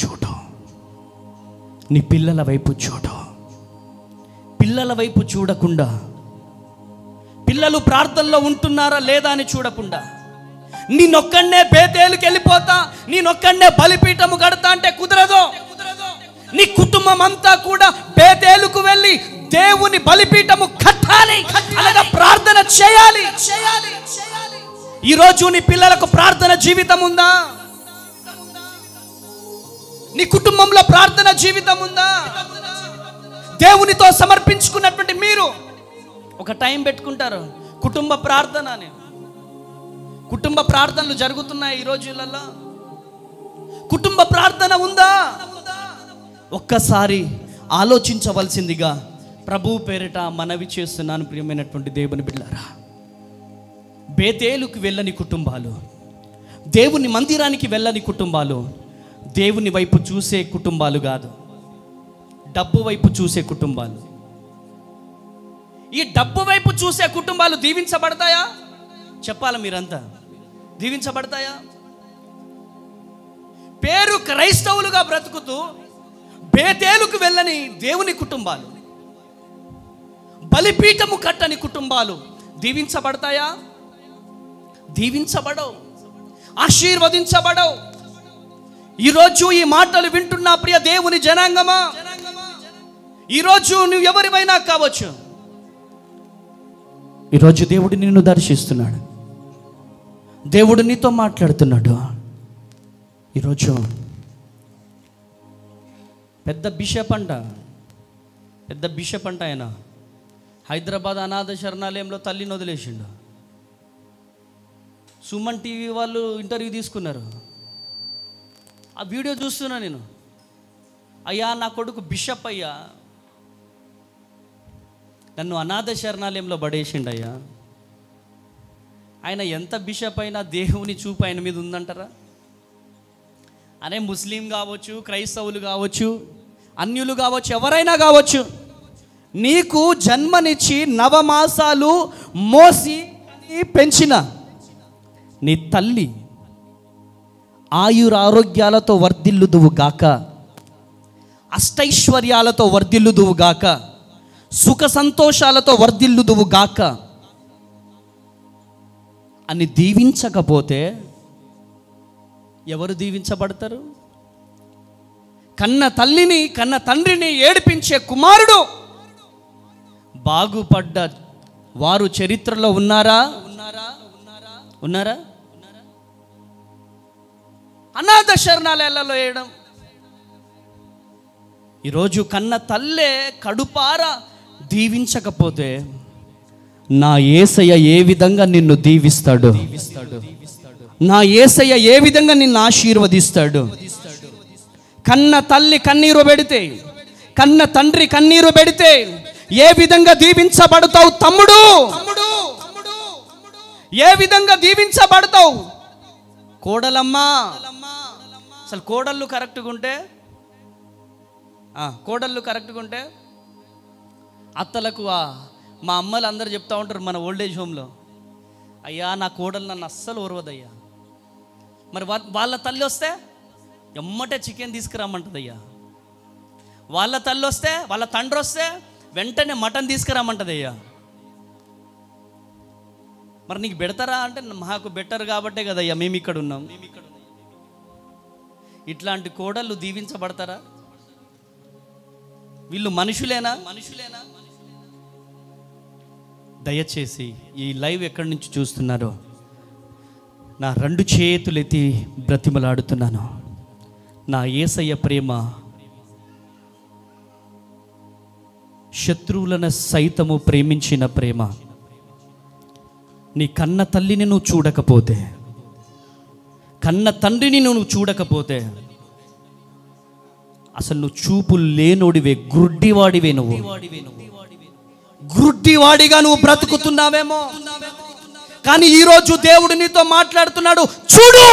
చూడు. నీ పిల్లల వైపు చూడు. పిల్లల వైపు చూడకుండా, పిల్లలు ప్రార్థనలో ఉంటున్నారా లేదా అని చూడకుండా, నేనొక్కడే బేతేలుకి వెళ్ళిపోతా, నేనొక్కడే బలిపీఠము కడతా అంటే కుదరదు. నీ కుటుంబం అంతా కూడా బేతేలుకు వెళ్ళి దేవుని బలిపీఠము కట్టాలి, అనగా ప్రార్థన చేయాలి. ఈరోజు నీ పిల్లలకు ప్రార్థన జీవితం ఉందా? నీ కుటుంబంలో ప్రార్థన జీవితం ఉందా? దేవునితో సమర్పించుకున్నటువంటి మీరు ఒక టైం పెట్టుకుంటారు, కుటుంబ ప్రార్థన అని. కుటుంబ ప్రార్థనలు జరుగుతున్నాయి ఈ రోజులలో. కుటుంబ ప్రార్థన ఉందా? ఒక్కసారి ఆలోచించవలసిందిగా ప్రభు పేరిట మనవి చేస్తున్నాను. ప్రియమైనటువంటి దేవుని బిడ్డలారా, బేతేలుకు వెళ్ళని కుటుంబాలు, దేవుని మందిరానికి వెళ్ళని కుటుంబాలు, దేవుని వైపు చూసే కుటుంబాలు కాదు, డబ్బు వైపు చూసే కుటుంబాలు. ఈ డబ్బు వైపు చూసే కుటుంబాలు దీవించబడతాయా? చెప్పాలా మీరంతా? దీవించబడతాయా? పేరు క్రైస్తవులుగా బ్రతుకుతూ బేతేలుకు వెళ్ళని దేవుని కుటుంబాలు, బలిపీఠము కట్టని కుటుంబాలు దీవించబడతాయా? దీవించబడవు, ఆశీర్వదించబడవు. ఈరోజు ఈ మాటలు వింటున్న ప్రియ దేవుని జనాంగమా, ఈరోజు నువ్వు ఎవరివైనా కావచ్చు, ఈరోజు దేవుడు నిన్ను దర్శిస్తున్నాడు, దేవుడు నీతో మాట్లాడుతున్నాడు. ఈరోజు పెద్ద బిషప్ అంట ఆయన హైదరాబాద్ అనాథ శరణాలయంలో తల్లిని వదిలేసిండు. సుమన్ టీవీ వాళ్ళు ఇంటర్వ్యూ తీసుకున్నారు. ఆ వీడియో చూస్తున్నా నేను. అయ్యా నా కొడుకు బిషప్ అయ్యా, నన్ను అనాథ శరణాలయంలో పడేసిండయ్యా. ఆయన ఎంత బిషప్ అయినా దేవుని చూపు ఆయన మీద ఉందంటారా? అనే ముస్లిం కావచ్చు, క్రైస్తవులు కావచ్చు, అన్యులు కావచ్చు, ఎవరైనా కావచ్చు, నీకు జన్మనిచ్చి 9 మాసాలు మోసి పెంచిన నీ తల్లి ఆయురారోగ్యాలతో వర్ధిల్లుదువుగాక, అష్టైశ్వర్యాలతో వర్ధిల్లుదువుగాక, సుఖ సంతోషాలతో వర్ధిల్లుదువుగాక అని దీవించకపోతే ఎవరు దీవించబడతారు? కన్న తల్లిని కన్న తండ్రిని ఏడిపించే కుమారుడు బాగుపడ్డ వారు చరిత్రలో ఉన్నారా? అనాథ శరణాలయాలలో వేయడం. ఈరోజు కన్న తల్లే కడుపార దీవించకపోతే నా యేసయ్య ఏ విధంగా నిన్ను దీవిస్తాడు? నా యేసయ్య ఏ విధంగా నిన్ను ఆశీర్వదిస్తాడు? కన్న తల్లి కన్నీరు పెడితే, కన్న తండ్రి కన్నీరు పెడితే ఏ విధంగా దీవించబడతావు తమ్ముడు? ఏ విధంగా దీవించబడతావు? కోడలమ్మా, అసలు కోడళ్ళు కరెక్ట్గా ఉంటే అత్తలకు మా అమ్మలు అందరూ చెప్తా ఉంటారు మన ఓల్డేజ్ హోమ్లో, అయ్యా నా కోడలు నన్ను అస్సలు ఓర్వదయ్యా. మరి వాళ్ళ తల్లి వస్తే ఎమ్మటే చికెన్ తీసుకురామంటదయ్యా. వాళ్ళ తల్లి వస్తే, వాళ్ళ తండ్రి వస్తే వెంటనే మటన్ తీసుకురామంటదయ్యా. మరి నీకు పెడతారా అంటే మాకు బెటర్ కాబట్టే కదయ్యా మేము ఇక్కడ ఉన్నాం. ఇట్లాంటి కోడళ్ళు దీవించబడతారా? వీళ్ళు మనుషులేనా? దయచేసి ఈ లైవ్ ఎక్కడి నుంచి చూస్తున్నారో నా 2 చేతులెత్తి బ్రతిమలాడుతున్నాను. నా యేసయ్య ప్రేమ శత్రువులను సైతము ప్రేమించిన ప్రేమ. నీ కన్న తల్లిని నువ్వు చూడకపోతే, కన్న తండ్రిని నువ్వు చూడకపోతే అసలు నువ్వు చూపు లేనోడివే, గుడ్డివాడివే. నువ్వు గుడ్డివాడిగా నువ్వు బ్రతుకుతున్నావేమో. కానీ ఈరోజు దేవుడు నీతో మాట్లాడుతున్నాడు. చూడు,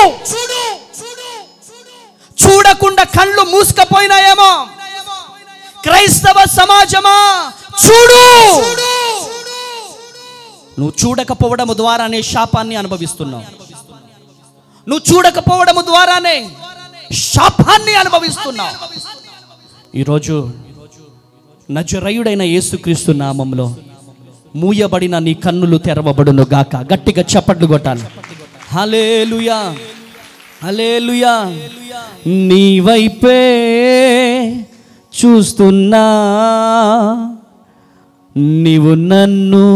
చూడకుండా కళ్ళు మూసుకపోయినాయేమో. క్రైస్తవ సమాజమా చూడు. నువ్వు చూడకపోవడం ద్వారానే శాపాన్ని అనుభవిస్తున్నావు. నువ్వు చూడకపోవడం ద్వారానే శాపాన్ని అనుభవిస్తున్నావు. ఈరోజు నజరేయుడైన యేసుక్రీస్తు నామములో మూయబడిన నీ కన్నులు తెరవబడును గాక. గట్టిగా చప్పట్లు కొట్టాలి. హల్లెలూయా, హల్లెలూయా. నీ వైపే చూస్తున్నా, నీవు నన్ను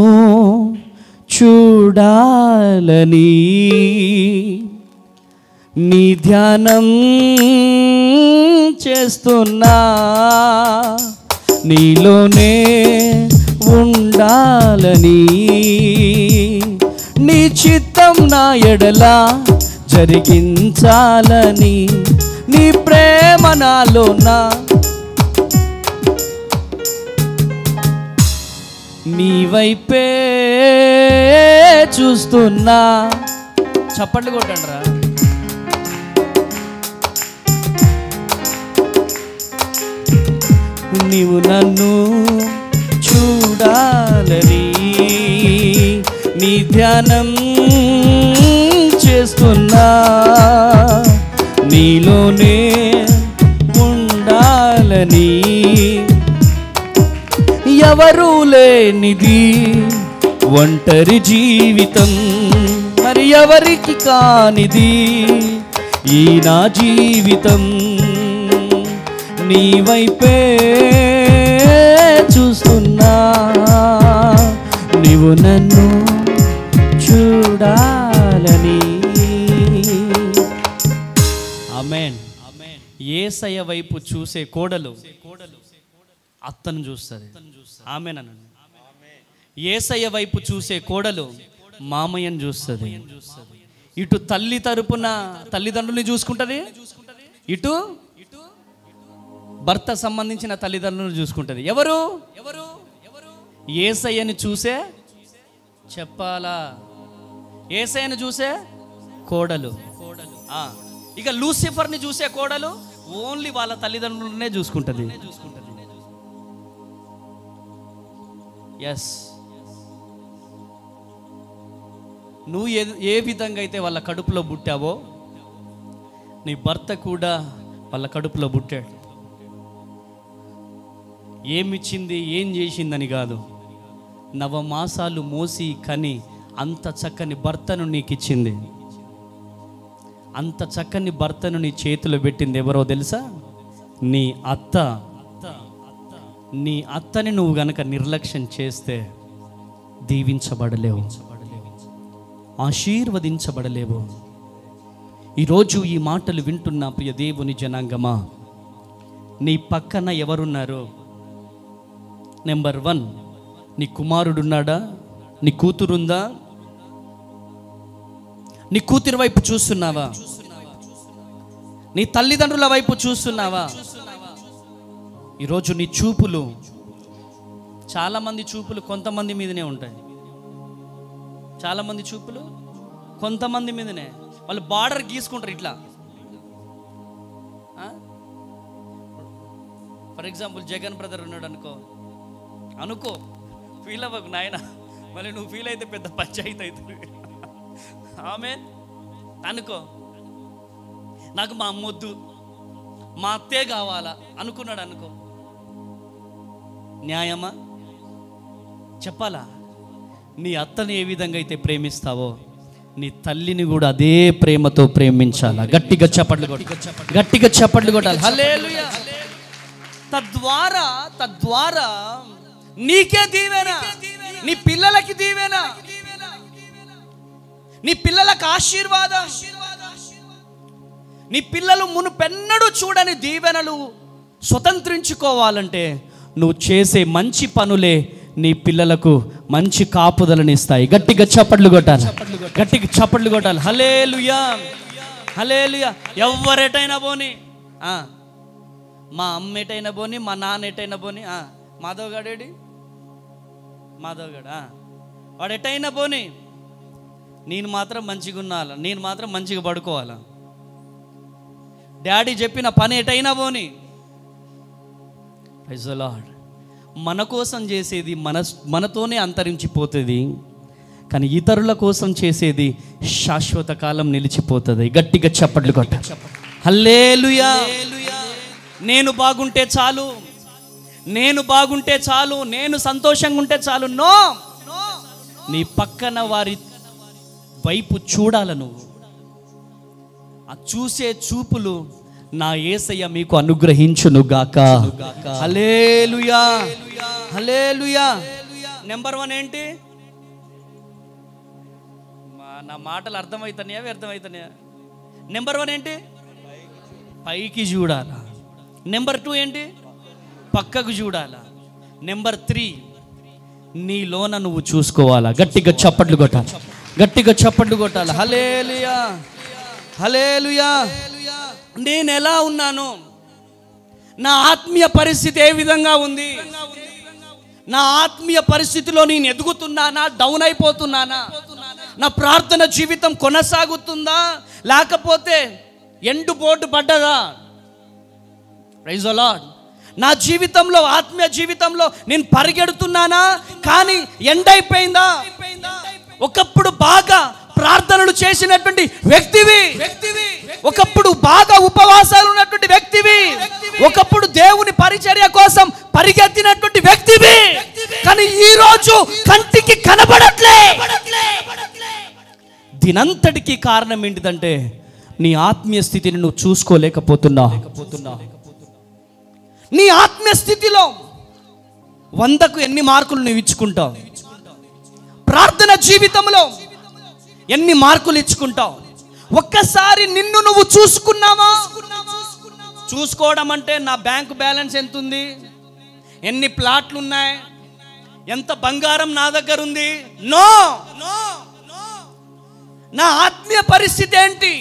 చూడాలని నీ ధ్యానం చేస్తున్నా, నీలోనే ఉండాలని నీ చిత్తం నా ఎడల జరిగించాలని నీ ప్రేమ నాలోనా నీ వైపే చూస్తున్నా. చప్పట్లు కొట్టండి రా. నీవు నన్ను చూడాలని నీ ధ్యానం చేస్తున్నా, నీలోనే ఉండాలని ఎవరు లేనిది ఒంటరి జీవితం, మరి ఎవరికి కానిది ఈ నా జీవితం నీ వైపే చూస్తున్నా, నీవు నన్ను చూడాలని. ఆమేన్. యేసయ్య వైపు చూసే కోడలు అత్తను చూస్తుంది. ఆమేన్ అనండి. యేసయ్య వైపు చూసే కోడలు మామయ్యను చూస్తుంది. ఇటు తల్లి తరపున తల్లిదండ్రుల్ని చూసుకుంటుంది, ఇటు భర్త సంబంధించిన తల్లిదండ్రులను చూసుకుంటుంది. ఎవరు? యేసయ్యని చూసే చెప్పాలా, యేసయ్యని చూసే కోడలు. ఇక లూసిఫర్ని చూసే కోడలు ఓన్లీ వాళ్ళ తల్లిదండ్రులనే చూసుకుంటుంది. ఎస్, నువ్వు ఏ విధంగా అయితే వాళ్ళ కడుపులో పుట్టావో నీ భర్త కూడా వాళ్ళ కడుపులో పుట్టాడు. ఏమిచ్చింది ఏం చేసిందని కాదు, నవమాసాలు మోసి కని అంత చక్కని భర్తను నీకు ఇచ్చింది. అంత చక్కని భర్తను నీ చేతిలో పెట్టింది ఎవరో తెలుసా? నీ అత్త. నీ అత్తని నువ్వు గనక నిర్లక్ష్యం చేస్తే దీవించబడలేవు, ఆశీర్వదించబడలేవు. ఈరోజు ఈ మాటలు వింటున్న ప్రియ దేవుని జనాంగమా, నీ పక్కన ఎవరున్నారు? నెంబర్ 1, నీ కుమారుడున్నాడా? నీ కూతురుందా? నీ కూతురు వైపు చూస్తున్నావా? నీ తల్లిదండ్రుల వైపు చూస్తున్నావా? ఈరోజు నీ చూపులు, చాలామంది చూపులు కొంతమంది మీదనే ఉంటాయి. చాలామంది చూపులు కొంతమంది మీదనే. వాళ్ళు బార్డర్ గీసుకుంటారు ఇట్లా. ఫర్ ఎగ్జాంపుల్ జగన్ బ్రదర్ ఉన్నాడు అనుకో, ఫీల్ అవ్వకు నాయన, మళ్ళీ నువ్వు ఫీల్ అయితే పెద్ద పంచాయతీ అవుతుంది. ఆమేన్. అనుకో, నాకు మా అమ్మొద్దు, మా అత్తే కావాలా అనుకున్నాడు అనుకో, న్యాయమా? చెప్పాలా? నీ అత్తని ఏ విధంగా అయితే ప్రేమిస్తావో నీ తల్లిని కూడా అదే ప్రేమతో ప్రేమించాలా. గట్టిగా చప్పట్లు కొట్టాలి. హల్లెలూయా. తద్వారా నీకే దీవెన, నీ పిల్లలకి దీవెన, నీ పిల్లలకు ఆశీర్వాదం. నీ పిల్లలు మునుపెన్నడూ చూడని దీవెనలు స్వతంత్రించుకోవాలంటే నువ్వు చేసే మంచి పనులే నీ పిల్లలకు మంచి కాపుదలను ఇస్తాయి. గట్టిగా చప్పట్లు కొట్టాలి. హల్లెలూయా, హల్లెలూయా. ఎవరెటైనా పోని, మా అమ్మ ఎటైనా పోని, మా నాన్న ఎటైనా పోని, మాధవ్ గాడేడి, వాడు ఎటైనా పోని, నేను మాత్రం మంచిగా ఉండాలి, నేను మాత్రం మంచిగా పడుకోవాలా. డాడీ చెప్పిన పని ఎటైనా పోని. Praise the lord. మన కోసం చేసేది మనతోనే అంతరించిపోతుంది, కానీ ఇతరుల కోసం చేసేది శాశ్వత కాలం నిలిచిపోతుంది. గట్టిగా చప్పట్లు కొట్టాలి. హల్లెలూయా. నేను బాగుంటే చాలు, నేను సంతోషంగా ఉంటే చాలు. నో, నీ పక్కన వారి వైపు చూడాల. నువ్వు ఆ చూసే చూపులు నా యేసయ్య మీకు అనుగ్రహించును గాక. హల్లెలూయా, హల్లెలూయా. నెంబర్ 1 ఏంటి? నా మాటలు అర్థమవుతున్నాయా వ్యర్థమవుతున్నాయా? నెంబర్ 1 ఏంటి? పైకి చూడాలా. నెంబర్ 2 ఏంటి? పక్కకు చూడాలా. నెంబర్ 3 నీలోన నువ్వు చూసుకోవాలా. గట్టిగా చప్పట్లు కొట్టాలి. హల్లెలూయా, హల్లెలూయా. నేను ఎలా ఉన్నాను? నా ఆత్మీయ పరిస్థితి ఏ విధంగా ఉంది? నా ఆత్మీయ పరిస్థితిలో నేను ఎదుగుతున్నానా, డౌన్ అయిపోతున్నానా? నా ప్రార్థన జీవితం కొనసాగుతుందా, లేకపోతే ఎండు బోర్డు పడ్డదా? Praise the Lord. నా జీవితంలో, ఆత్మీయ జీవితంలో నేను పరిగెడుతున్నానా, కానీ ఎండ్ అయిపోయిందా? ఒకప్పుడు బాగా ప్రార్థనలు చేసినటువంటి వ్యక్తివి, ఒకప్పుడు బాగా ఉపవాసాలు ఉన్నటువంటి వ్యక్తివి, ఒకప్పుడు దేవుని పరిచర్య కోసం పరిగెత్తినటువంటి వ్యక్తివి, కానీ ఈ రోజు కంటికి కనబడట్లే. దీనంతటికి కారణం ఏంటిదంటే నీ ఆత్మీయ స్థితిని నువ్వు చూసుకోలేకపోతున్నావు. నీ ఆత్మీయ స్థితిలో 100కు ఎన్ని మార్కులు నువ్వు ఇచ్చుకుంటావు? ప్రార్థన జీవితంలో ఎన్ని మార్కులు ఇచ్చుకుంటావు? ఒక్కసారి నిన్ను నువ్వు చూసుకున్నావా? చూసుకోవడం అంటే నా బ్యాంకు బ్యాలెన్స్ ఎంత ఉంది, ఎన్ని ప్లాట్లు ఉన్నాయి, ఎంత బంగారం నా దగ్గర ఉంది. నో, నా ఆత్మీయ పరిస్థితి ఏంటి?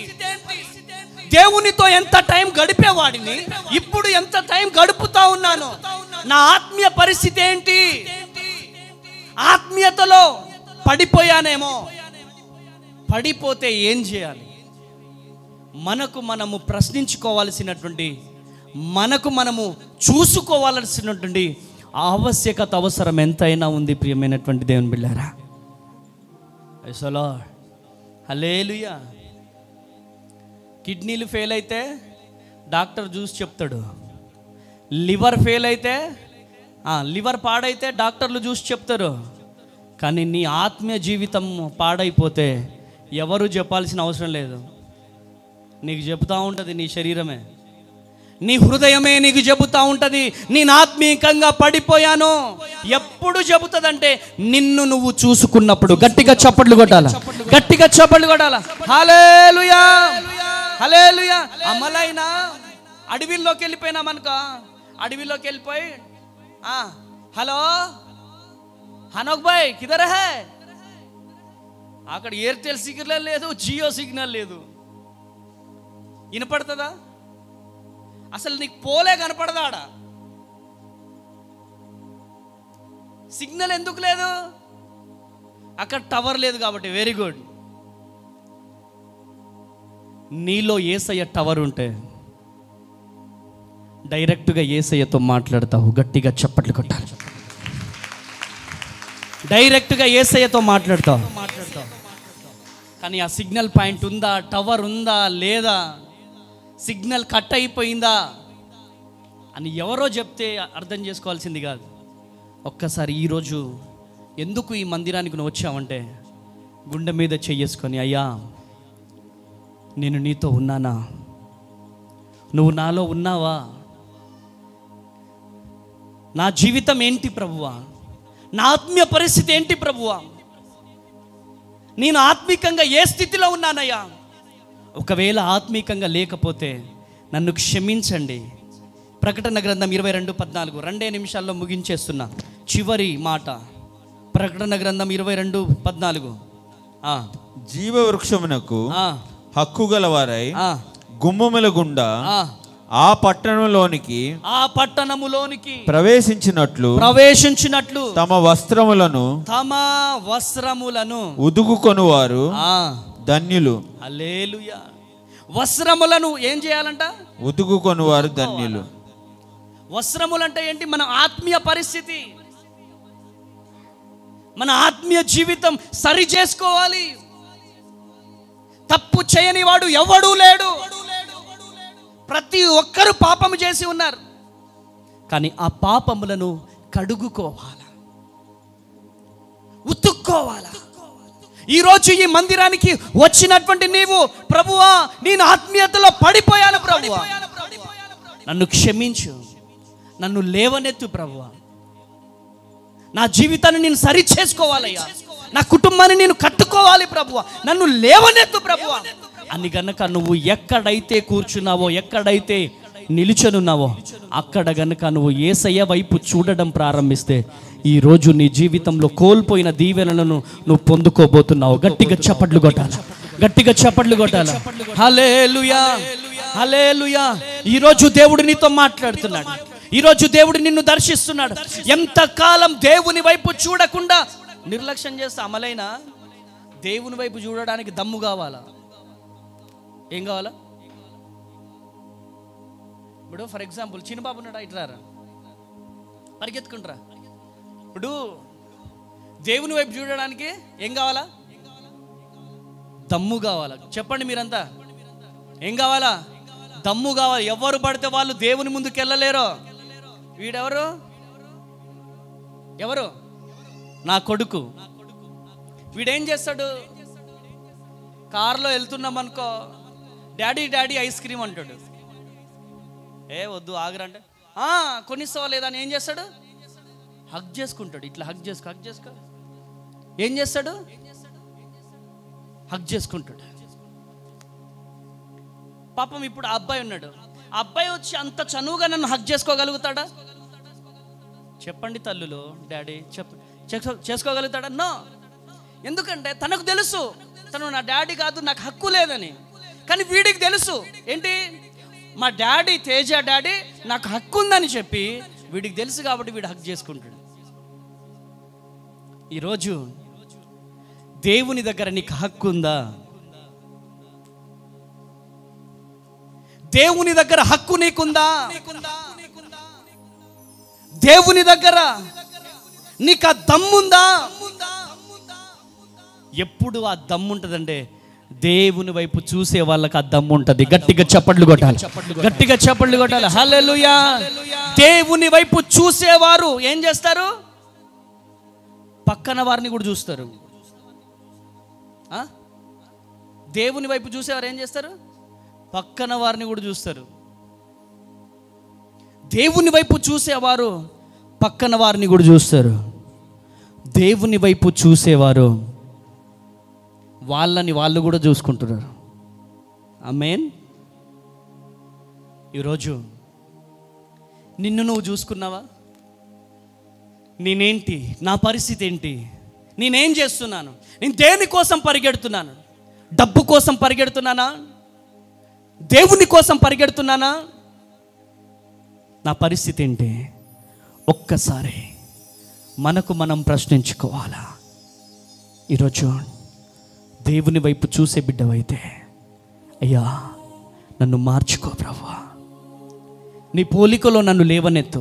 దేవునితో ఎంత టైం గడిపేవాడిని, ఇప్పుడు ఎంత టైం గడుపుతా ఉన్నాను? నా ఆత్మీయ పరిస్థితి ఏంటి? ఆత్మీయతలో పడిపోయానేమో. పడిపోతే ఏం చేయాలి? మనము ప్రశ్నించుకోవాల్సినటువంటి, మనము చూసుకోవాల్సినటువంటి ఆవశ్యకత, అవసరం ఎంతైనా ఉంది ప్రియమైనటువంటి దేవుని బిడ్డారా. ప్రైజ్ ది లార్డ్, హల్లెలూయా. కిడ్నీలు ఫెయిల్ అయితే డాక్టర్ చూసి చెప్తాడు. లివర్ ఫెయిల్ అయితే, లివర్ పాడైతే డాక్టర్లు చూసి చెప్తారు. కానీ నీ ఆత్మీయ జీవితం పాడైపోతే ఎవరు చెప్పాల్సిన అవసరం లేదు. నీకు చెబుతూ ఉంటుంది నీ శరీరమే, నీ హృదయమే నీకు చెబుతూ ఉంటుంది, నేను ఆత్మీయంగా పడిపోయాను. ఎప్పుడు చెబుతుందంటే నిన్ను నువ్వు చూసుకున్నప్పుడు. గట్టిగా చప్పట్లు కొట్టాల, గట్టిగా చప్పట్లు కొట్టాల. హల్లెలూయా, హల్లెలూయా. అమలైనా అడవిలోకి వెళ్ళిపోయినామనుకో, అడవిలోకి వెళ్ళిపోయి హలో హనోక్ భాయ్ కిదర్ హై, అక్కడ ఎయిర్టెల్ సిగ్నల్ లేదు, జియో సిగ్నల్ లేదు. వినపడుతుందా? అసలు నీకు పోలే కనపడదా? ఆడ సిగ్నల్ ఎందుకు లేదు? అక్కడ టవర్ లేదు కాబట్టి. Very good. నీలో యేసయ్య టవర్ ఉంటే డైరెక్ట్గా యేసయ్యతో మాట్లాడతావు. గట్టిగా చప్పట్లు కొట్టాలి. డైరెక్ట్గా యేసయ్యతో మాట్లాడతావు. కానీ ఆ సిగ్నల్ పాయింట్ ఉందా, టవర్ ఉందా లేదా, సిగ్నల్ కట్ అయిపోయిందా అని ఎవరో చెప్తే అర్థం చేసుకోవాల్సింది కాదు. ఒక్కసారి ఈరోజు ఎందుకు ఈ మందిరానికి నువ్వు వచ్చావంటే, గుండె మీద చెయ్యేసుకొని, అయ్యా నేను నీతో ఉన్నానా? నువ్వు నాలో ఉన్నావా? నా జీవితం ఏంటి ప్రభువా? నా ఆత్మీయ పరిస్థితి ఏంటి ప్రభువా? నేను ఆత్మీకంగా ఏ స్థితిలో ఉన్నానయ్యా? ఒకవేళ ఆత్మీకంగా లేకపోతే నన్ను క్షమించండి. ప్రకటన గ్రంథం 22:14, 2 నిమిషాల్లో ముగించేస్తున్నా. చివరి మాట, ప్రకటన గ్రంథం 22:14. జీవవృక్షమునకు హక్కు గలవారై గుమ్మముల గుండా ఆ పట్టణములోనికి ప్రవేశించినట్లు తమ వస్త్రములను ఉదుకుకొనువారు ధన్యులు. హల్లెలూయా. వస్త్రములను ఏం చేయాలంట? ఉతుకుకొనువారు ధన్యులు. వస్త్రములు అంటే ఏంటి? మన ఆత్మీయ పరిస్థితి, మన ఆత్మీయ జీవితం సరి చేసుకోవాలి. తప్పు చేయని వాడు ఎవడూ లేడు. ప్రతి ఒక్కరు పాపము చేసి ఉన్నారు. కానీ ఆ పాపములను కడుగుకోవాలా, ఉతుక్కోవాలా. ఈరోజు ఈ మందిరానికి వచ్చినటువంటి నీవు, ప్రభువా నేను ఆత్మీయతలో పడిపోయాను ప్రభువా, నన్ను క్షమించు, నన్ను లేవనెత్తు ప్రభువా, నా జీవితాన్ని నేను సరి చేసుకోవాలయ్యా, నా కుటుంబాన్ని నేను కట్టుకోవాలి ప్రభువా, నన్ను లేవనెత్తు ప్రభువా అని గనక నువ్వు ఎక్కడైతే కూర్చున్నావో, ఎక్కడైతే నిలుచనున్నావో అక్కడ గనక నువ్వు యేసయ్య వైపు చూడడం ప్రారంభిస్తే ఈరోజు నీ జీవితంలో కోల్పోయిన దీవెనలను నువ్వు పొందుకోబోతున్నావు. గట్టిగా చప్పట్లు కొట్టాలి, గట్టిగా చప్పట్లు కొట్టాలి. హల్లెలూయా, హల్లెలూయా. ఈరోజు దేవుడు నీతో మాట్లాడుతున్నాడు. ఈరోజు దేవుడు నిన్ను దర్శిస్తున్నాడు. ఎంతకాలం దేవుని వైపు చూడకుండా నిర్లక్ష్యం చేస్తే అమలైనా దేవుని వైపు చూడడానికి దమ్ము కావాలా? ఏం కావాలా? ఇప్పుడు ఫర్ ఎగ్జాంపుల్ చిన్నబాబు ఉన్నాడా, ఇట్రారా పరిగెత్తుకుంటారా. ఇప్పుడు దేవుని వైపు చూడడానికి ఏం కావాలా? దమ్ము కావాలా? చెప్పండి మీరంతా, ఏం కావాలా? దమ్ము కావాలి. ఎవరు పడితే వాళ్ళు దేవుని ముందుకు వెళ్ళలేరు. వీడెవరు? ఎవరు? నా కొడుకు. వీడేం చేస్తాడు? కారులో వెళ్తున్నాం అనుకో, డాడీ డాడీ ఐస్ క్రీమ్ అంటాడు. ఏ వద్దు ఆగరా అంటే కొనిస్తావా లేదా అని ఏం చేస్తాడు? హగ్ చేసుకుంటాడు. ఇట్లా హగ్ చేసుకో ఏం చేస్తాడు? హగ్ చేసుకుంటాడు. పాపం ఇప్పుడు ఆ అబ్బాయి ఉన్నాడు. ఆ అబ్బాయి వచ్చి అంత చనువుగా నన్ను హగ్ చేసుకోగలుగుతాడా? చెప్పండి తల్లులు, డాడీ చేసుకోగలుగుతాడా? నో. ఎందుకంటే తనకు తెలుసు తను నా డాడీ కాదు, నాకు హక్కు లేదని. కానీ వీడికి తెలుసు ఏంటి, మా డాడీ తేజ డాడీ నాకు హక్కు ఉందని చెప్పి వీడికి తెలుసు కాబట్టి వీడు హక్ చేసుకుంటాడు. ఈరోజు దేవుని దగ్గర నీకు హక్కు ఉందా? దేవుని దగ్గర హక్కు నీకుందా? దేవుని దగ్గర నీకు ఆ దమ్ముందా? ఎప్పుడు ఆ దమ్ము ఉంటుందంటే దేవుని వైపు చూసే వాళ్ళకి ఆ దమ్ము ఉంటుంది. గట్టిగా చప్పట్లు కొట్టాలి. హల్లెలూయా. దేవుని వైపు చూసేవారు ఏం చేస్తారు? పక్కన వారిని కూడా చూస్తారు. దేవుని వైపు చూసేవారు ఏం చేస్తారు? పక్కన వారిని కూడా చూస్తారు. దేవుని వైపు చూసేవారు పక్కన వారిని కూడా చూస్తారు. దేవుని వైపు చూసేవారు వాళ్ళని వాళ్ళు కూడా చూసుకుంటున్నారు. ఆమేన్. ఈరోజు నిన్ను నువ్వు చూసుకున్నావా? నేనేంటి, నా పరిస్థితి ఏంటి, నేనేం చేస్తున్నాను, నేను దేనికోసం పరిగెడుతున్నాను? డబ్బు కోసం పరిగెడుతున్నానా? దేవుని కోసం పరిగెడుతున్నానా? నా పరిస్థితి ఏంటి? ఒక్కసారి మనకు మనం ప్రశ్నించుకోవాలా. ఈరోజు దేవుని వైపు చూసే బిడ్డవైతే, అయ్యా నన్ను మార్చుకో ప్రభువా, నీ పోలికలో నన్ను లేవనెత్తు.